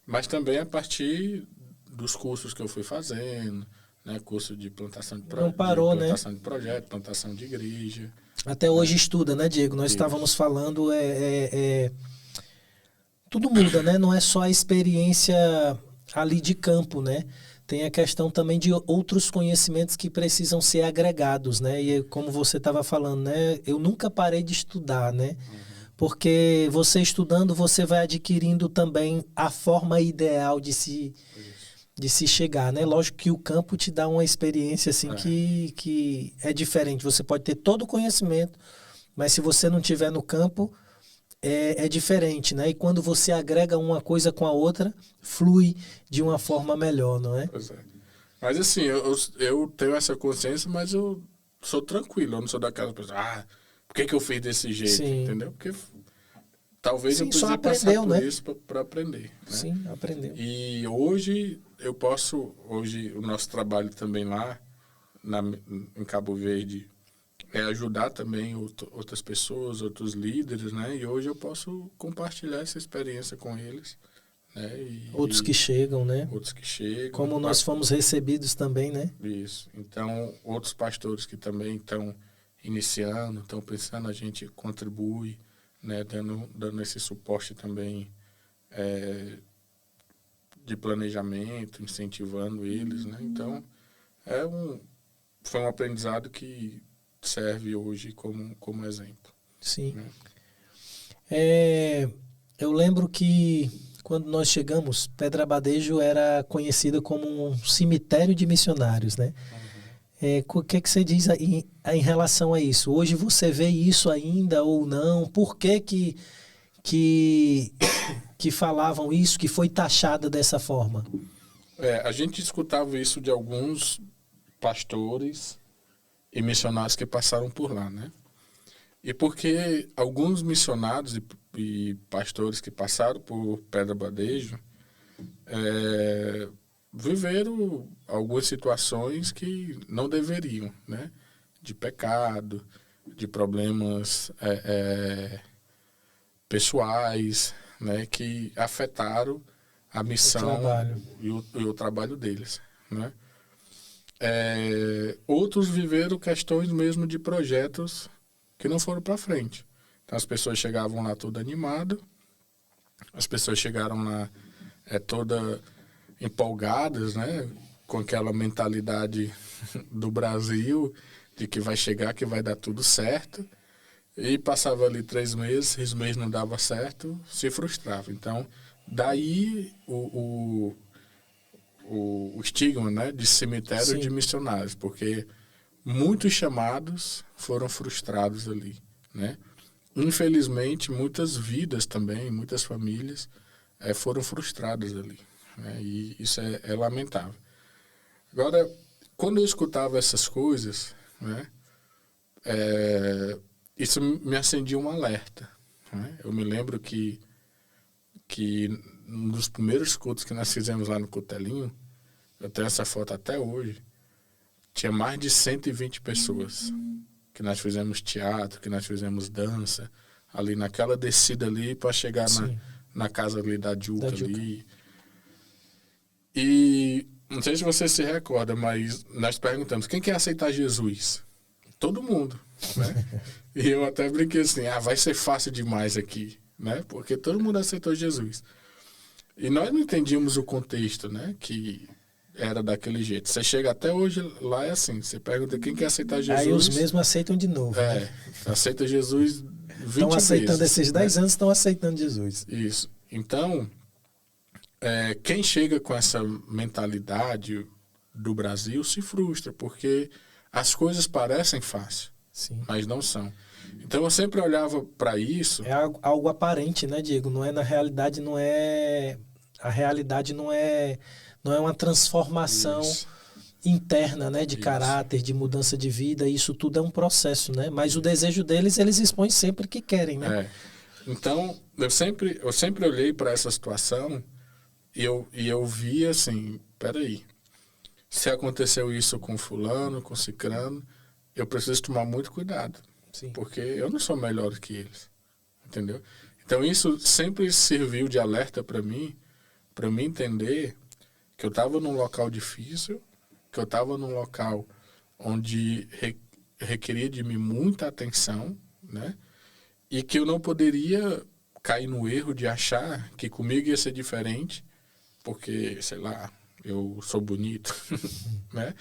mas também a partir dos cursos que eu fui fazendo, né? Curso de plantação de plantação de projeto, plantação de igreja. Até hoje estuda, né, Diego? Nós estávamos falando, tudo muda, né? Não é só a experiência ali de campo, né? Tem a questão também de outros conhecimentos que precisam ser agregados, né? E como você estava falando, né? Eu nunca parei de estudar, né? Porque você estudando, você vai adquirindo também a forma ideal de se chegar, né? Lógico que o campo te dá uma experiência assim que é diferente. Você pode ter todo o conhecimento, mas se você não estiver no campo, é diferente, né? E quando você agrega uma coisa com a outra, flui de uma forma melhor, não é? Pois é. Mas assim, eu tenho essa consciência, mas eu sou tranquilo. Eu não sou daquelas pessoas, por que eu fiz desse jeito? Sim. Entendeu? Porque talvez eu só precise aprendeu, passar por né? isso para aprender. Né? Sim, aprendeu. E hoje o nosso trabalho também lá em Cabo Verde é ajudar também outras pessoas, outros líderes, né? E hoje eu posso compartilhar essa experiência com eles, né? Outros que chegam, né? Outros que chegam. Como nós fomos recebidos também, né? Isso. Então, outros pastores que também estão iniciando, estão pensando, a gente contribui, né? Dando esse suporte também de planejamento, incentivando eles, né? Então, foi um aprendizado que serve hoje como exemplo. Sim. Né? Eu lembro que quando nós chegamos, Pedra Badejo era conhecida como um cemitério de missionários, né? O que é que você diz em relação a isso? Hoje você vê isso ainda ou não? Por que, que falavam isso, que foi taxada dessa forma? A gente escutava isso de alguns pastores e missionários que passaram por lá, né? E porque alguns missionários e pastores que passaram por Pedra Badejo viveram algumas situações que não deveriam, né? De pecado, de problemas pessoais, né? Que afetaram a missão e o trabalho deles, né? Outros viveram questões mesmo de projetos que não foram para frente. Então as pessoas chegavam lá toda animadas, as pessoas chegaram lá toda empolgadas, né, com aquela mentalidade do Brasil de que vai chegar, que vai dar tudo certo, e passava ali 3 meses, 6 meses não dava certo, se frustrava. Então daí o estigma, né, de cemitério Sim. de missionários, porque muitos chamados foram frustrados ali, né? Infelizmente, muitas vidas também, muitas famílias foram frustradas ali, né? E isso é lamentável. Agora, quando eu escutava essas coisas, né, isso me acendia um alerta, né? Eu me lembro que um dos primeiros cultos que nós fizemos lá no Cotelinho, eu tenho essa foto até hoje, tinha mais de 120 pessoas, que nós fizemos teatro, que nós fizemos dança, ali naquela descida ali para chegar na casa ali da Juca ali. E não sei se você se recorda, mas nós perguntamos, quem quer aceitar Jesus? Todo mundo, né? E eu até brinquei assim, vai ser fácil demais aqui, né? Porque todo mundo aceitou Jesus. E nós não entendíamos o contexto, né? Que era daquele jeito. Você chega até hoje, lá é assim, você pergunta quem quer aceitar Jesus. Aí os mesmos aceitam de novo. Né? Aceita Jesus 20 vezes. Estão aceitando esses 10 anos, estão aceitando Jesus. Isso. Então, quem chega com essa mentalidade do Brasil se frustra, porque as coisas parecem fáceis, mas não são. Então eu sempre olhava para isso. É algo aparente, né, Diego? Não é, na realidade, não é. A realidade não é uma transformação interna, né, de caráter, de mudança de vida. Isso tudo é um processo, né? Mas o desejo deles, eles expõem sempre que querem, né? Então, eu sempre olhei para essa situação e eu via assim, peraí, se aconteceu isso com fulano, com cicrano, eu preciso tomar muito cuidado. Sim. Porque eu não sou melhor que eles, entendeu? Então isso sempre serviu de alerta para mim entender que eu estava num local difícil, que eu estava num local onde requeria de mim muita atenção, né? E que eu não poderia cair no erro de achar que comigo ia ser diferente, porque, sei lá, eu sou bonito, né?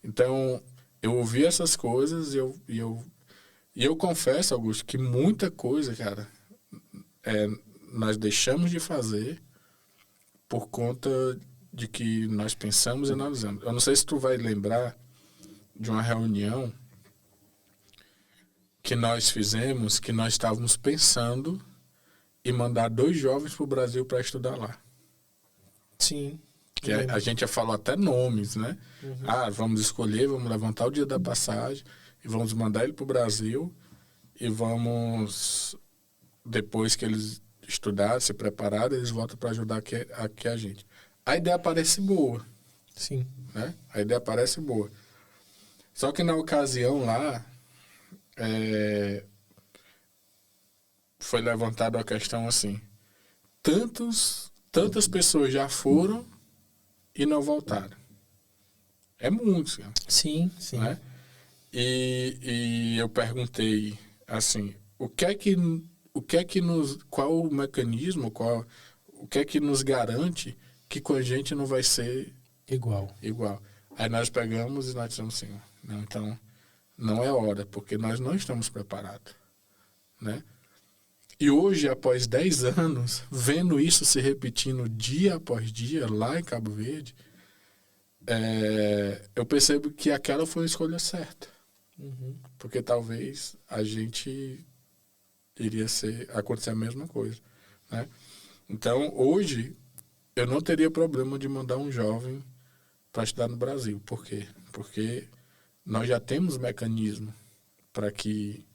Então, eu ouvi essas coisas e eu confesso, Augusto, que muita coisa, cara, nós deixamos de fazer por conta de que nós pensamos e analisamos. Eu não sei se tu vai lembrar de uma reunião que nós fizemos, que nós estávamos pensando em mandar 2 jovens para o Brasil para estudar lá. Sim. Que a gente já falou até nomes, né? Uhum. Vamos escolher, vamos levantar o dia da passagem e vamos mandar ele para o Brasil e vamos, depois que eles estudarem, se prepararem, eles voltam para ajudar aqui a gente. A ideia parece boa. Sim. Né? A ideia parece boa. Só que na ocasião lá, foi levantada a questão assim, tantas pessoas já foram e não voltaram. É muito. Sim, sim. Né? E eu perguntei assim, qual o mecanismo, o que é que nos garante que com a gente não vai ser igual. Aí nós pegamos e nós dissemos assim, não, então não é hora, porque nós não estamos preparados, né? E hoje, após 10 anos, vendo isso se repetindo dia após dia lá em Cabo Verde, eu percebo que aquela foi a escolha certa. Uhum. Porque talvez a gente iria acontecer a mesma coisa, né? Então, hoje, eu não teria problema de mandar um jovem para estudar no Brasil. Por quê? Porque nós já temos mecanismo para que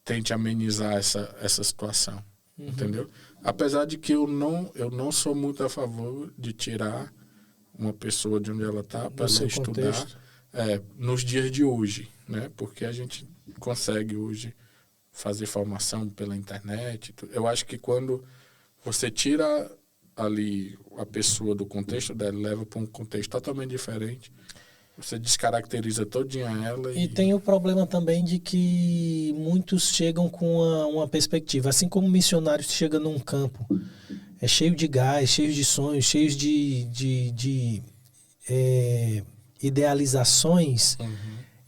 tente amenizar essa situação, entendeu? Apesar de que eu não sou muito a favor de tirar uma pessoa de onde ela está para ela estudar nos dias de hoje, né? Porque a gente consegue hoje fazer formação pela internet. Eu acho que quando você tira ali a pessoa do contexto dela, leva para um contexto totalmente diferente, você descaracteriza todinha ela. E tem o problema também de que muitos chegam com uma perspectiva, assim como missionários chegam num campo cheio de gás, cheio de sonhos, cheios de idealizações.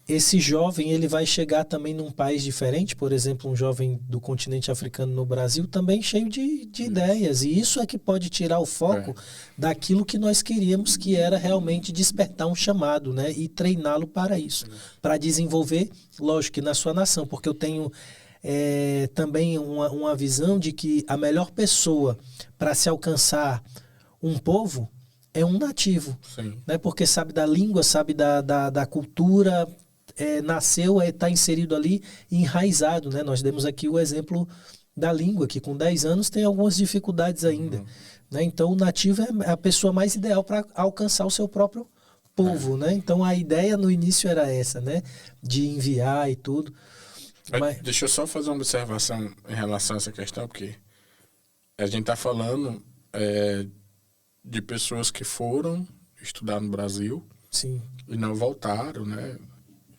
Esse jovem ele vai chegar também num país diferente, por exemplo, um jovem do continente africano no Brasil, também cheio de ideias. E isso é que pode tirar o foco daquilo que nós queríamos, que era realmente despertar um chamado, né? E treiná-lo para isso. Para desenvolver, lógico, que na sua nação. Porque eu tenho também uma visão de que a melhor pessoa para se alcançar um povo é um nativo. Sim. Né? Porque sabe da língua, sabe da cultura, nasceu, está inserido ali, enraizado. Né? Nós demos aqui o exemplo da língua, que com 10 anos tem algumas dificuldades ainda. Né? Então, o nativo é a pessoa mais ideal para alcançar o seu próprio povo. Né? Então, a ideia no início era essa, né? De enviar e tudo. Mas... Deixa eu só fazer uma observação em relação a essa questão, porque a gente está falando de pessoas que foram estudar no Brasil. Sim. E não voltaram, né?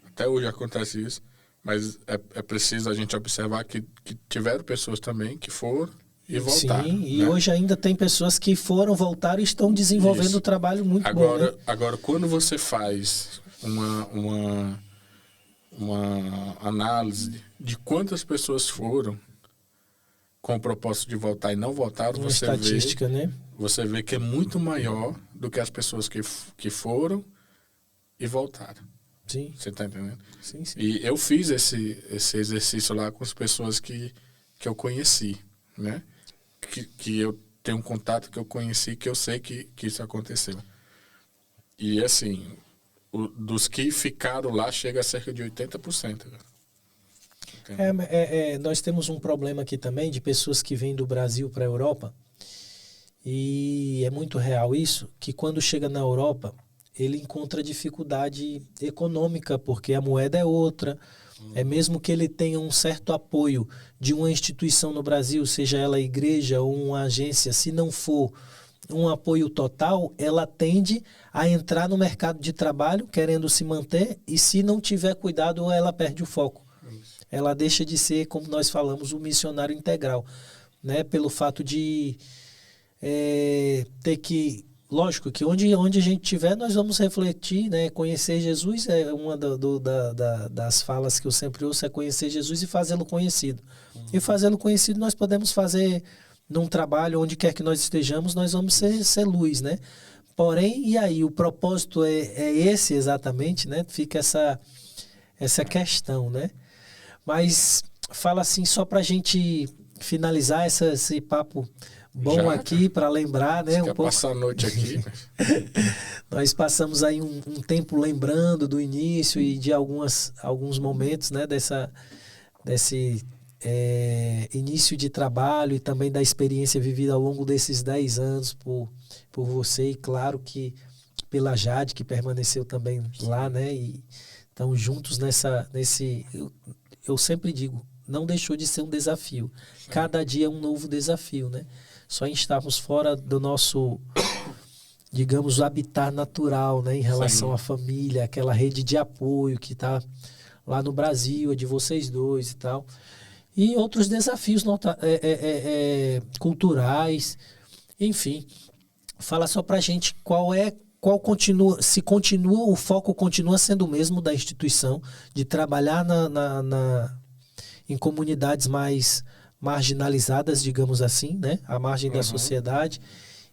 Até hoje acontece isso, mas é preciso a gente observar que tiveram pessoas também que foram e voltaram. Sim, e né? hoje ainda tem pessoas que foram, voltaram e estão desenvolvendo um trabalho muito bom. Né? Agora, quando você faz uma análise de quantas pessoas foram com o propósito de voltar e não voltaram, uma estatística, né? Você vê que é muito maior do que as pessoas que foram e voltaram. Sim. Você está entendendo? Sim, sim. E eu fiz esse exercício lá com as pessoas que eu conheci, né? Que eu tenho um contato, que eu conheci, que eu sei que isso aconteceu. E assim, dos que ficaram lá, chega a cerca de 80%. Nós temos um problema aqui também de pessoas que vêm do Brasil para a Europa, e é muito real isso, que quando chega na Europa, ele encontra dificuldade econômica, porque a moeda é outra. É mesmo que ele tenha um certo apoio de uma instituição no Brasil, seja ela igreja ou uma agência, se não for um apoio total, ela tende a entrar no mercado de trabalho querendo se manter, e se não tiver cuidado, ela perde o foco. Ela deixa de ser, como nós falamos, um missionário integral, né? Pelo fato de ter que... Lógico que onde a gente estiver, nós vamos refletir, né? Conhecer Jesus é uma das falas que eu sempre ouço, é conhecer Jesus e fazê-lo conhecido. E fazê-lo conhecido nós podemos fazer num trabalho, onde quer que nós estejamos, nós vamos ser luz, né? Porém, e aí, o propósito é esse exatamente, né? Fica essa questão, né? Mas fala assim, só para a gente finalizar esse papo bom já, aqui, para lembrar, né? Quer passar a noite aqui? Nós passamos aí um tempo lembrando do início e de alguns momentos, né? Desse início de trabalho e também da experiência vivida ao longo desses 10 anos por você, e claro que pela Jade, que permaneceu também lá, né? E estão juntos nesse... Eu sempre digo, não deixou de ser um desafio. Cada dia é um novo desafio, né? Só em estarmos fora do nosso, digamos, habitat natural, né? Em relação à família, aquela rede de apoio que está lá no Brasil, é de vocês dois e tal. E outros desafios culturais, enfim. Fala só pra gente se continua, o foco continua sendo o mesmo da instituição, de trabalhar em comunidades mais marginalizadas, digamos assim, né? À margem da sociedade.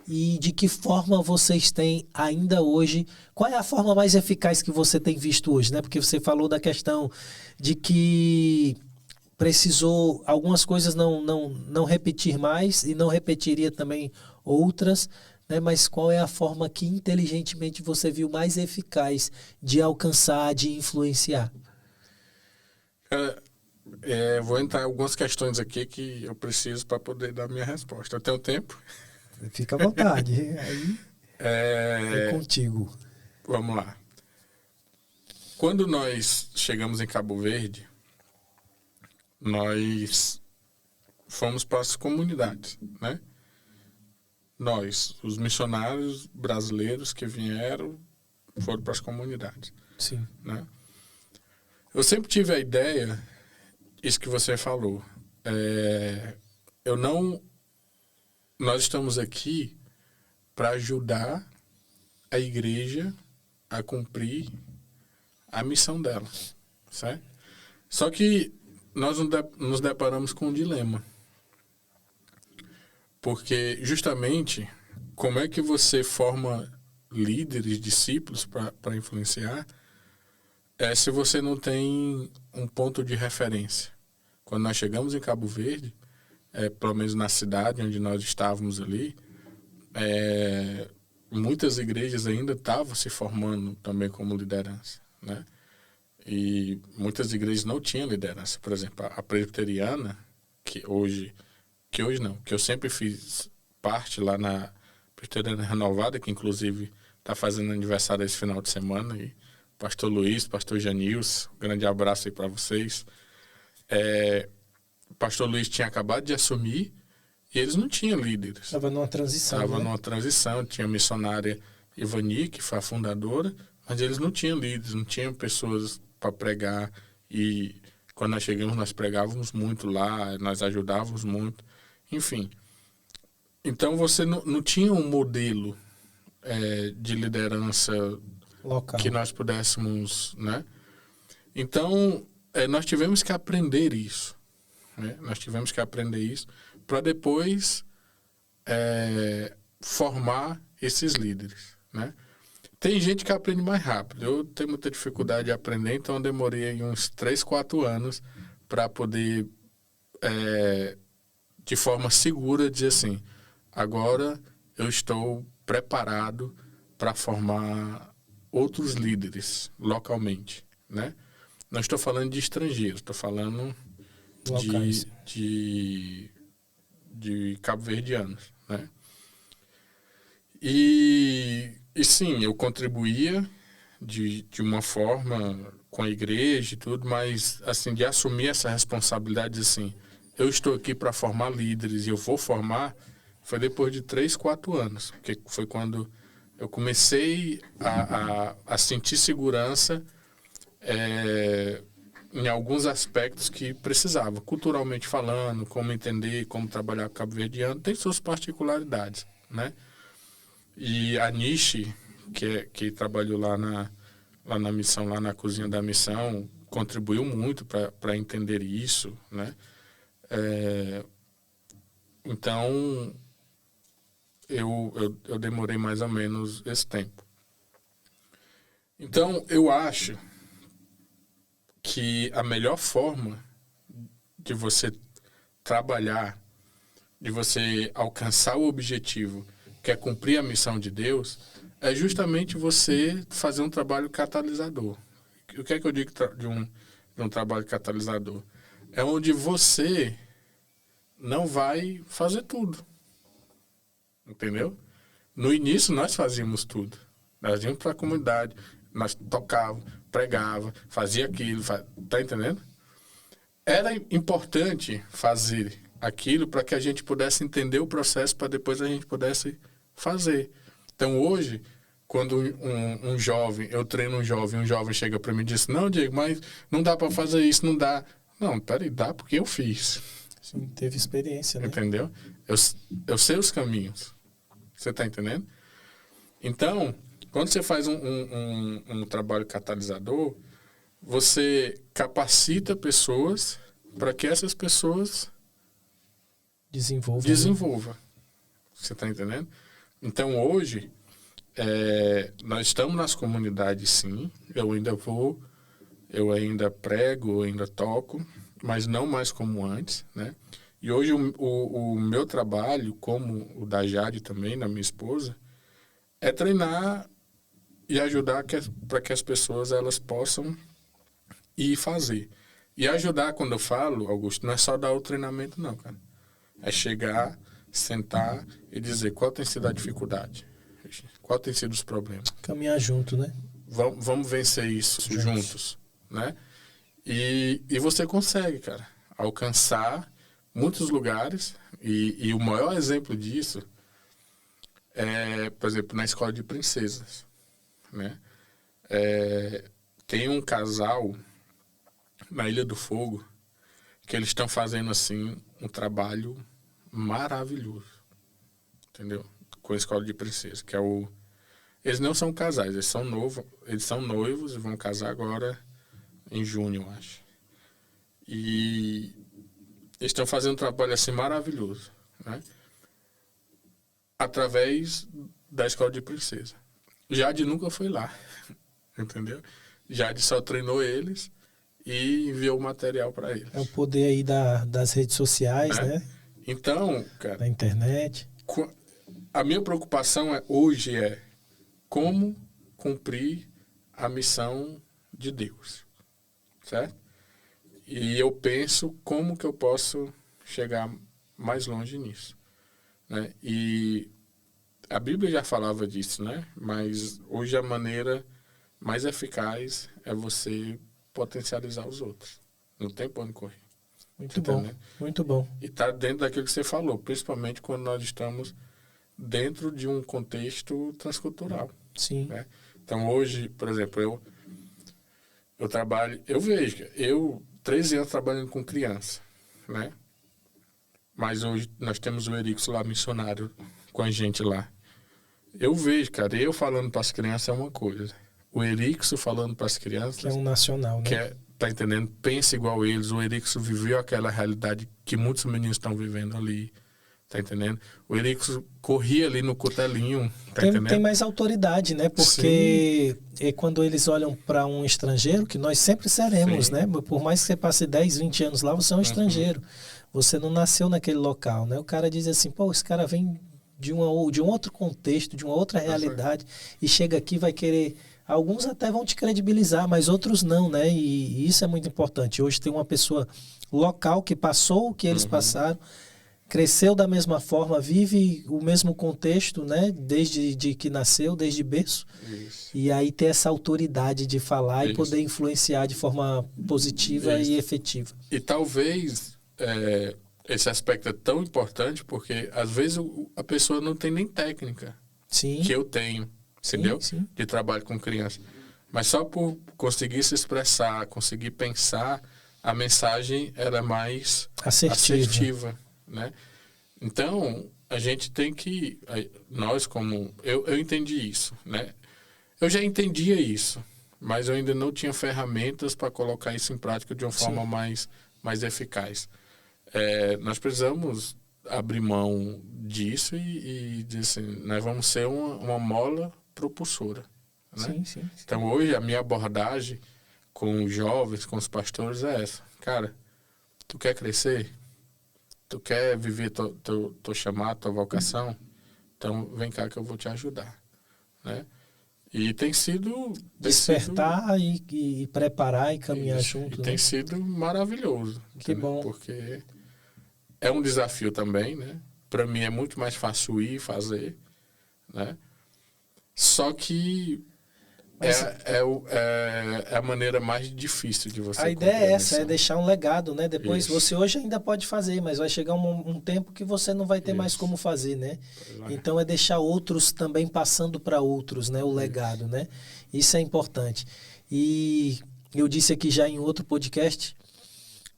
E de que forma vocês têm ainda hoje, qual é a forma mais eficaz que você tem visto hoje, né? Porque você falou da questão de que precisou algumas coisas não repetir mais e não repetiria também outras, né? Mas qual é a forma que inteligentemente você viu mais eficaz de alcançar, de influenciar? Vou entrar em algumas questões aqui que eu preciso para poder dar minha resposta. Eu tenho tempo? Fica à vontade, aí é contigo. Vamos lá. Quando nós chegamos em Cabo Verde, nós fomos para as comunidades, né? Nós, os missionários brasileiros que vieram, foram para as comunidades. Sim. Né? Eu sempre tive a ideia, isso que você falou, nós estamos aqui para ajudar a igreja a cumprir a missão dela, certo? Só que nós nos deparamos com um dilema. Porque, justamente, como é que você forma líderes, discípulos para influenciar, se você não tem um ponto de referência? Quando nós chegamos em Cabo Verde, pelo menos na cidade onde nós estávamos ali, muitas igrejas ainda estavam se formando também como liderança, né? E muitas igrejas não tinham liderança. Por exemplo, a presbiteriana, que eu sempre fiz parte lá na Presbiteriana Renovada, que inclusive está fazendo aniversário esse final de semana, e pastor Luiz, pastor Janils, um grande abraço aí para vocês. O pastor Luiz tinha acabado de assumir e eles não tinham líderes. Estava numa transição. Numa transição, tinha a missionária Ivani, que foi a fundadora, mas eles não tinham líderes, não tinham pessoas para pregar. E quando nós chegamos, nós pregávamos muito lá, nós ajudávamos muito. Enfim, então você não tinha um modelo de liderança local que nós pudéssemos, né? Então, nós tivemos que aprender isso, né? Nós tivemos que aprender isso para depois formar esses líderes, né? Tem gente que aprende mais rápido. Eu tenho muita dificuldade de aprender, então eu demorei uns 3, 4 anos para poder de forma segura dizer assim, agora eu estou preparado para formar outros líderes localmente, né? Não estou falando de estrangeiros, estou falando de cabo-verdianos, né? E sim, eu contribuía de uma forma com a igreja e tudo, mas assim, de assumir essa responsabilidade assim, eu estou aqui para formar líderes e eu vou formar, foi depois de 3, 4 anos, que foi quando eu comecei a sentir segurança em alguns aspectos que precisava, culturalmente falando, como entender, como trabalhar com cabo-verdiano, tem suas particularidades, né? E a Nishi, que trabalhou lá na missão, lá na cozinha da missão, contribuiu muito para entender isso, né? Então, eu demorei mais ou menos esse tempo. Então, eu acho que a melhor forma de você trabalhar, de você alcançar o objetivo, que é cumprir a missão de Deus, é justamente você fazer um trabalho catalisador. O que é que eu digo de um trabalho catalisador? É onde você não vai fazer tudo. Entendeu? No início, nós fazíamos tudo. Nós íamos para a comunidade, nós tocávamos, pregava, fazia aquilo, tá entendendo? Era importante fazer aquilo para que a gente pudesse entender o processo, para depois a gente pudesse fazer. Então, hoje, quando um jovem, eu treino um jovem chega para mim e diz, não, Diego, mas não dá para fazer isso, não dá. Não, peraí, dá porque eu fiz. Sim, teve experiência, né? Entendeu? Eu sei os caminhos. Você está entendendo? Então, quando você faz um trabalho catalisador, você capacita pessoas para que essas pessoas Desenvolva. Desenvolva. Você está entendendo? Então, hoje, nós estamos nas comunidades, sim. Eu ainda prego, eu ainda toco, mas não mais como antes, né? E hoje o meu trabalho, como o da Jade também, da minha esposa, é treinar e ajudar para que as pessoas elas possam ir fazer. E ajudar, quando eu falo, Augusto, não é só dar o treinamento, não, cara. É chegar, sentar e dizer qual tem sido a dificuldade, qual tem sido os problemas. Caminhar junto, né? Vamos vencer isso juntos, né? E você consegue, cara, alcançar muitos lugares. E o maior exemplo disso é, por exemplo, na Escola de Princesas, né? Tem um casal na Ilha do Fogo que eles estão fazendo, assim, um trabalho maravilhoso, entendeu? Com a Escola de Princesas, que é o... Eles não são casais, eles são noivos e vão casar agora em junho, eu acho. E eles estão fazendo um trabalho, assim, maravilhoso, né? Através da Escola de Princesa. Jade nunca foi lá, entendeu? Jade só treinou eles e enviou o material para eles. É o poder aí das redes sociais, né? Então, cara... Da internet. A minha preocupação hoje é como cumprir a missão de Deus, certo? E eu penso como que eu posso chegar mais longe nisso, né? E a Bíblia já falava disso, né? Mas hoje a maneira mais eficaz é você potencializar os outros. Não tem pra onde correr. Muito bom, muito bom. E tá dentro daquilo que você falou, principalmente quando nós estamos dentro de um contexto transcultural. Sim. Né? Então hoje, por exemplo, eu trabalho, eu vejo, 13 anos trabalhando com criança, né? Mas hoje nós temos o Erixo lá, missionário, com a gente lá. Eu vejo, cara, eu falando para as crianças é uma coisa. O Erixo falando para as crianças... Que é um nacional, né? Tá entendendo? Pensa igual eles. O Erixo viveu aquela realidade que muitos meninos estão vivendo ali. Tá entendendo? O Erixo corria ali no cotelinho. Tem mais autoridade, né? Porque quando eles olham para um estrangeiro, que nós sempre seremos, né? Por mais que você passe 10, 20 anos lá, você é um estrangeiro. Você não nasceu naquele local, né? O cara diz assim, pô, esse cara vem de um outro contexto, de uma outra realidade, e chega aqui e vai querer... Alguns até vão te credibilizar, mas outros não, né? E isso é muito importante. Hoje tem uma pessoa local que passou o que eles passaram, cresceu da mesma forma, vive o mesmo contexto, né? Desde que nasceu, desde berço. Isso. E aí ter essa autoridade de falar e poder influenciar de forma positiva e efetiva. E talvez esse aspecto é tão importante porque às vezes a pessoa não tem nem técnica que eu tenho, entendeu? Sim. De trabalho com criança. Mas só por conseguir se expressar, conseguir pensar, a mensagem era mais assertiva, né? Então, a gente tem que... Nós, como... Eu entendi isso, né? Eu já entendia isso, mas eu ainda não tinha ferramentas para colocar isso em prática de uma forma mais eficaz. Nós precisamos abrir mão disso e dizer assim, nós vamos ser uma mola propulsora, né? Sim. Então, hoje, a minha abordagem com os jovens, com os pastores é essa. Cara, tu quer crescer? Tu quer viver teu chamado, tua vocação? Então, vem cá que eu vou te ajudar, né? E tem sido... Despertar e preparar e caminhar junto. E tem sido maravilhoso. Que entendeu? bom. Porque é um desafio também, né? Para mim é muito mais fácil ir e fazer, né? Só que é a maneira mais difícil de você... A ideia é essa, é deixar um legado, né? Depois você hoje ainda pode fazer, mas vai chegar um tempo que você não vai ter mais como fazer, né? Então é deixar outros também passando para outros, né? O legado, né? Isso é importante. E eu disse aqui já em outro podcast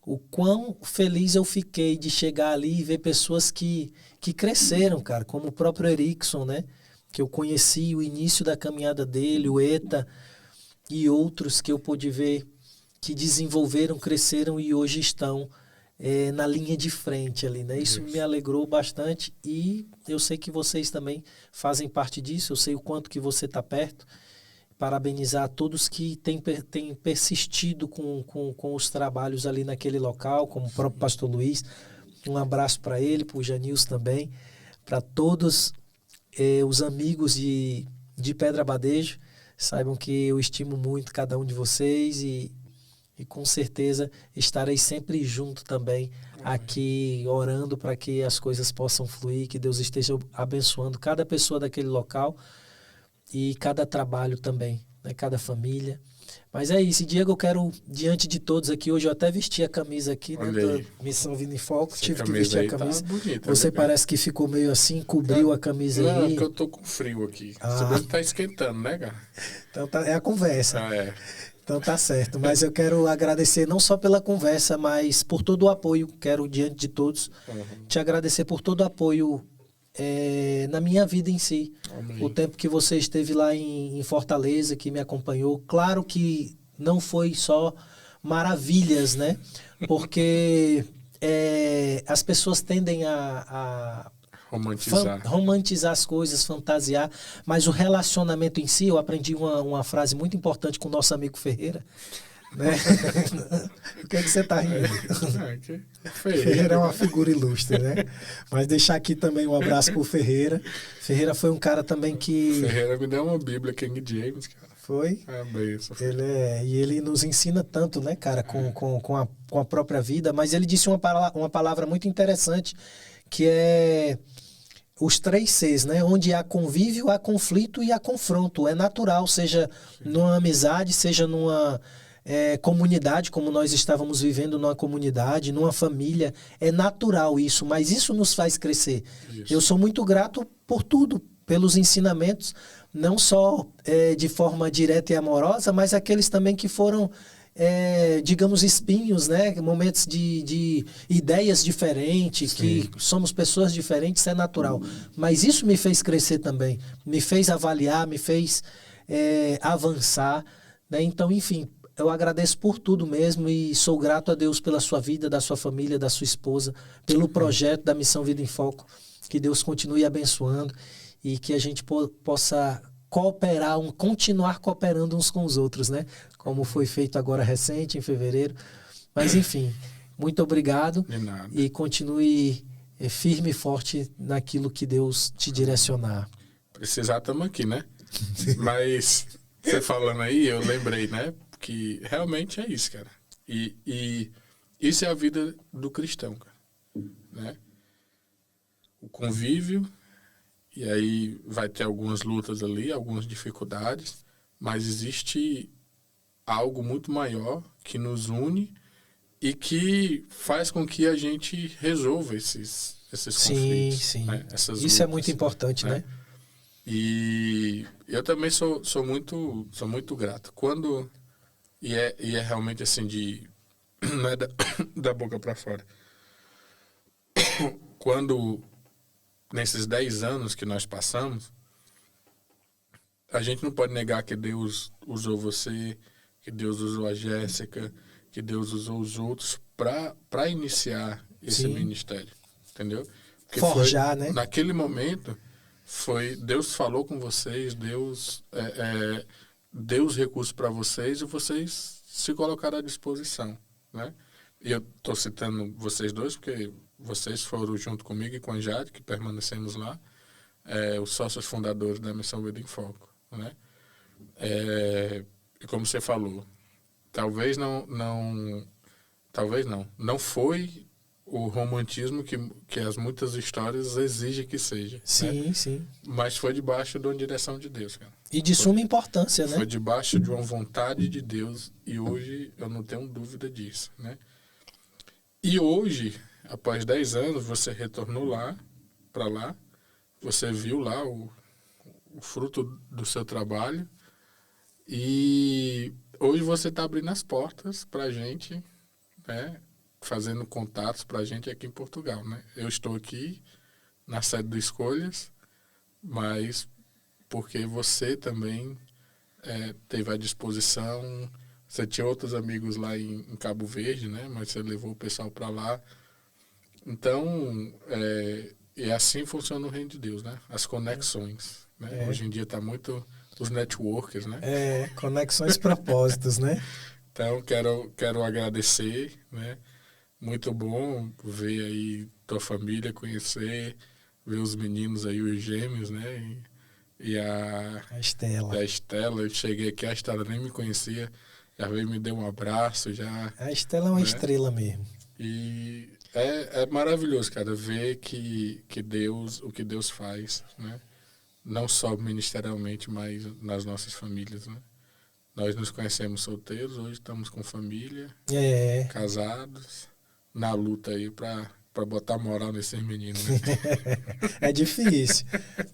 o quão feliz eu fiquei de chegar ali e ver pessoas que cresceram, cara, como o próprio Erixon, né? Que eu conheci o início da caminhada dele, o ETA e outros que eu pude ver que desenvolveram, cresceram e hoje estão na linha de frente ali, né? Isso me alegrou bastante e eu sei que vocês também fazem parte disso, eu sei o quanto que você está perto. Parabenizar a todos que têm persistido com os trabalhos ali naquele local, como o próprio pastor Luiz. Um abraço para ele, para o Janils também, para todos os amigos de Pedra Badejo. Saibam que eu estimo muito cada um de vocês e com certeza estarei sempre junto também aqui, orando para que as coisas possam fluir, que Deus esteja abençoando cada pessoa daquele local e cada trabalho também, né? Cada família. Mas é isso, Diego, eu quero, diante de todos aqui, hoje eu até vesti a camisa aqui, né, da Missão Vida em Foco, tive que vestir a camisa. Tá bonita, você parece que ficou meio assim, cobriu a camisa aí. Não, é porque eu tô com frio aqui. Você deve estar esquentando, né, cara? Então é a conversa. Então tá certo, mas eu quero agradecer não só pela conversa, mas por todo o apoio, quero diante de todos, te agradecer por todo o apoio na minha vida em si. Amém. O tempo que você esteve lá em Fortaleza, que me acompanhou, claro que não foi só maravilhas, né? Porque as pessoas tendem a romantizar as coisas, fantasiar, mas o relacionamento em si, eu aprendi uma frase muito importante com o nosso amigo Ferreira, né? O que é que você está rindo? Ferreira é uma figura ilustre, né? Mas deixar aqui também um abraço pro Ferreira. Ferreira foi um cara também que... Ferreira me deu uma Bíblia King James, cara. Foi? E ele nos ensina tanto, né, cara, com a própria vida, mas ele disse uma palavra muito interessante, que é os 3 Cs, né? Onde há convívio, há conflito e há confronto. É natural, seja numa amizade, seja numa comunidade, como nós estávamos vivendo numa comunidade, numa família. É natural isso, mas isso nos faz crescer. Isso. Eu sou muito grato por tudo, pelos ensinamentos, não só de forma direta e amorosa, mas aqueles também que foram... digamos, espinhos, né? Momentos de ideias diferentes, sim, que somos pessoas diferentes, é natural. Mas isso me fez crescer também, me fez avaliar, me fez avançar, né? Então, enfim, eu agradeço por tudo mesmo e sou grato a Deus pela sua vida, da sua família, da sua esposa, pelo projeto da Missão Vida em Foco. Que Deus continue abençoando e que a gente possa cooperar, continuar cooperando uns com os outros, né? Como foi feito agora recente, em fevereiro. Mas, enfim, muito obrigado. De nada. E continue firme e forte naquilo que Deus te direcionar. Precisar, estamos aqui, né? Mas, você falando aí, eu lembrei, né? Que realmente é isso, cara. E isso é a vida do cristão, cara. Né? O convívio, e aí vai ter algumas lutas ali, algumas dificuldades, mas existe algo muito maior que nos une e que faz com que a gente resolva esses conflitos. Sim. Né? Essas isso lutas, é muito importante, né? E eu também sou muito grato. E é realmente assim não é da boca para fora. Quando, nesses 10 anos que nós passamos, a gente não pode negar que Deus usou você, que Deus usou a Jéssica, que Deus usou os outros para iniciar esse ministério, entendeu? Porque forjar, né? Naquele momento, Deus falou com vocês, Deus deu os recursos para vocês e vocês se colocaram à disposição, né? E eu estou citando vocês dois porque vocês foram junto comigo e com a Jade, que permanecemos lá, os sócios fundadores da Missão Vida em Foco, né? E como você falou, talvez não foi o romantismo que as muitas histórias exigem que seja. Sim, né? sim. Mas foi debaixo de uma direção de Deus, cara. E de suma importância, né? Foi debaixo de uma vontade de Deus e hoje eu não tenho dúvida disso, né? E hoje, após 10 anos, você retornou para lá, você viu lá o fruto do seu trabalho e hoje você está abrindo as portas para a gente, né? Fazendo contatos para a gente aqui em Portugal, né? Eu estou aqui na sede do Escolhas, mas porque você também teve à disposição, Você tinha outros amigos lá em Cabo Verde, né? Mas você levou o pessoal para lá. Então, e assim funciona o reino de Deus, né? As conexões, né? Hoje em dia está muito os networkers, né? Conexões, propósitos, né? Então, quero agradecer, né? Muito bom ver aí tua família, conhecer, ver os meninos aí, os gêmeos, né? E a Estela. A Estela, eu cheguei aqui, a Estela nem me conhecia, já veio me deu um abraço, já... A Estela é uma estrela mesmo. E é maravilhoso, cara, ver que Deus, o que Deus faz, né? Não só ministerialmente, mas nas nossas famílias, né? Nós nos conhecemos solteiros, hoje estamos com família, casados, na luta aí para botar moral nesses meninos. Né? É difícil.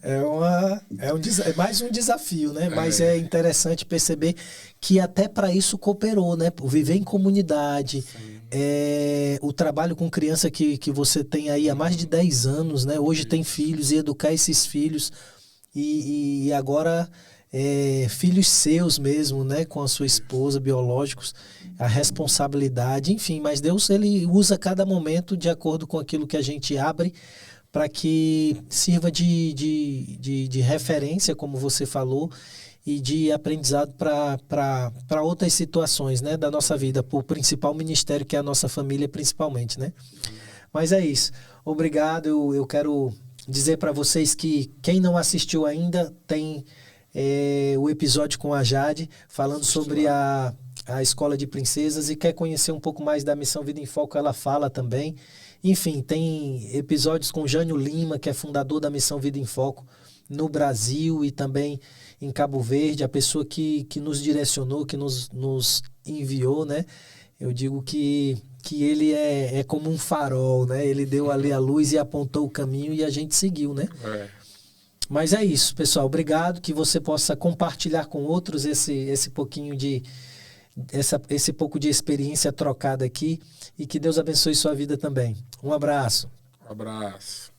É mais um desafio, né? Mas é interessante perceber que até para isso cooperou, né? Viver em comunidade, o trabalho com criança que você tem aí há mais de 10 anos, né? Hoje tem filhos e educar esses filhos e agora... filhos seus mesmo, né, com a sua esposa, biológicos, a responsabilidade, enfim, mas Deus, ele usa cada momento de acordo com aquilo que a gente abre para que sirva de referência, como você falou, e de aprendizado para outras situações, né, da nossa vida, para o principal ministério que é a nossa família, principalmente, né? Mas é isso. Obrigado, eu quero dizer para vocês que quem não assistiu ainda tem... o episódio com a Jade, falando sobre a Escola de Princesas, e quer conhecer um pouco mais da Missão Vida em Foco, ela fala também. Enfim, tem episódios com Jânio Lima, que é fundador da Missão Vida em Foco no Brasil e também em Cabo Verde, a pessoa que nos direcionou, que nos enviou, né? Eu digo que ele é como um farol, né? Ele deu ali a luz e apontou o caminho e a gente seguiu, né? Mas é isso, pessoal. Obrigado, que você possa compartilhar com outros esse pouquinho esse pouco de experiência trocada aqui, e que Deus abençoe sua vida também. Um abraço. Um abraço.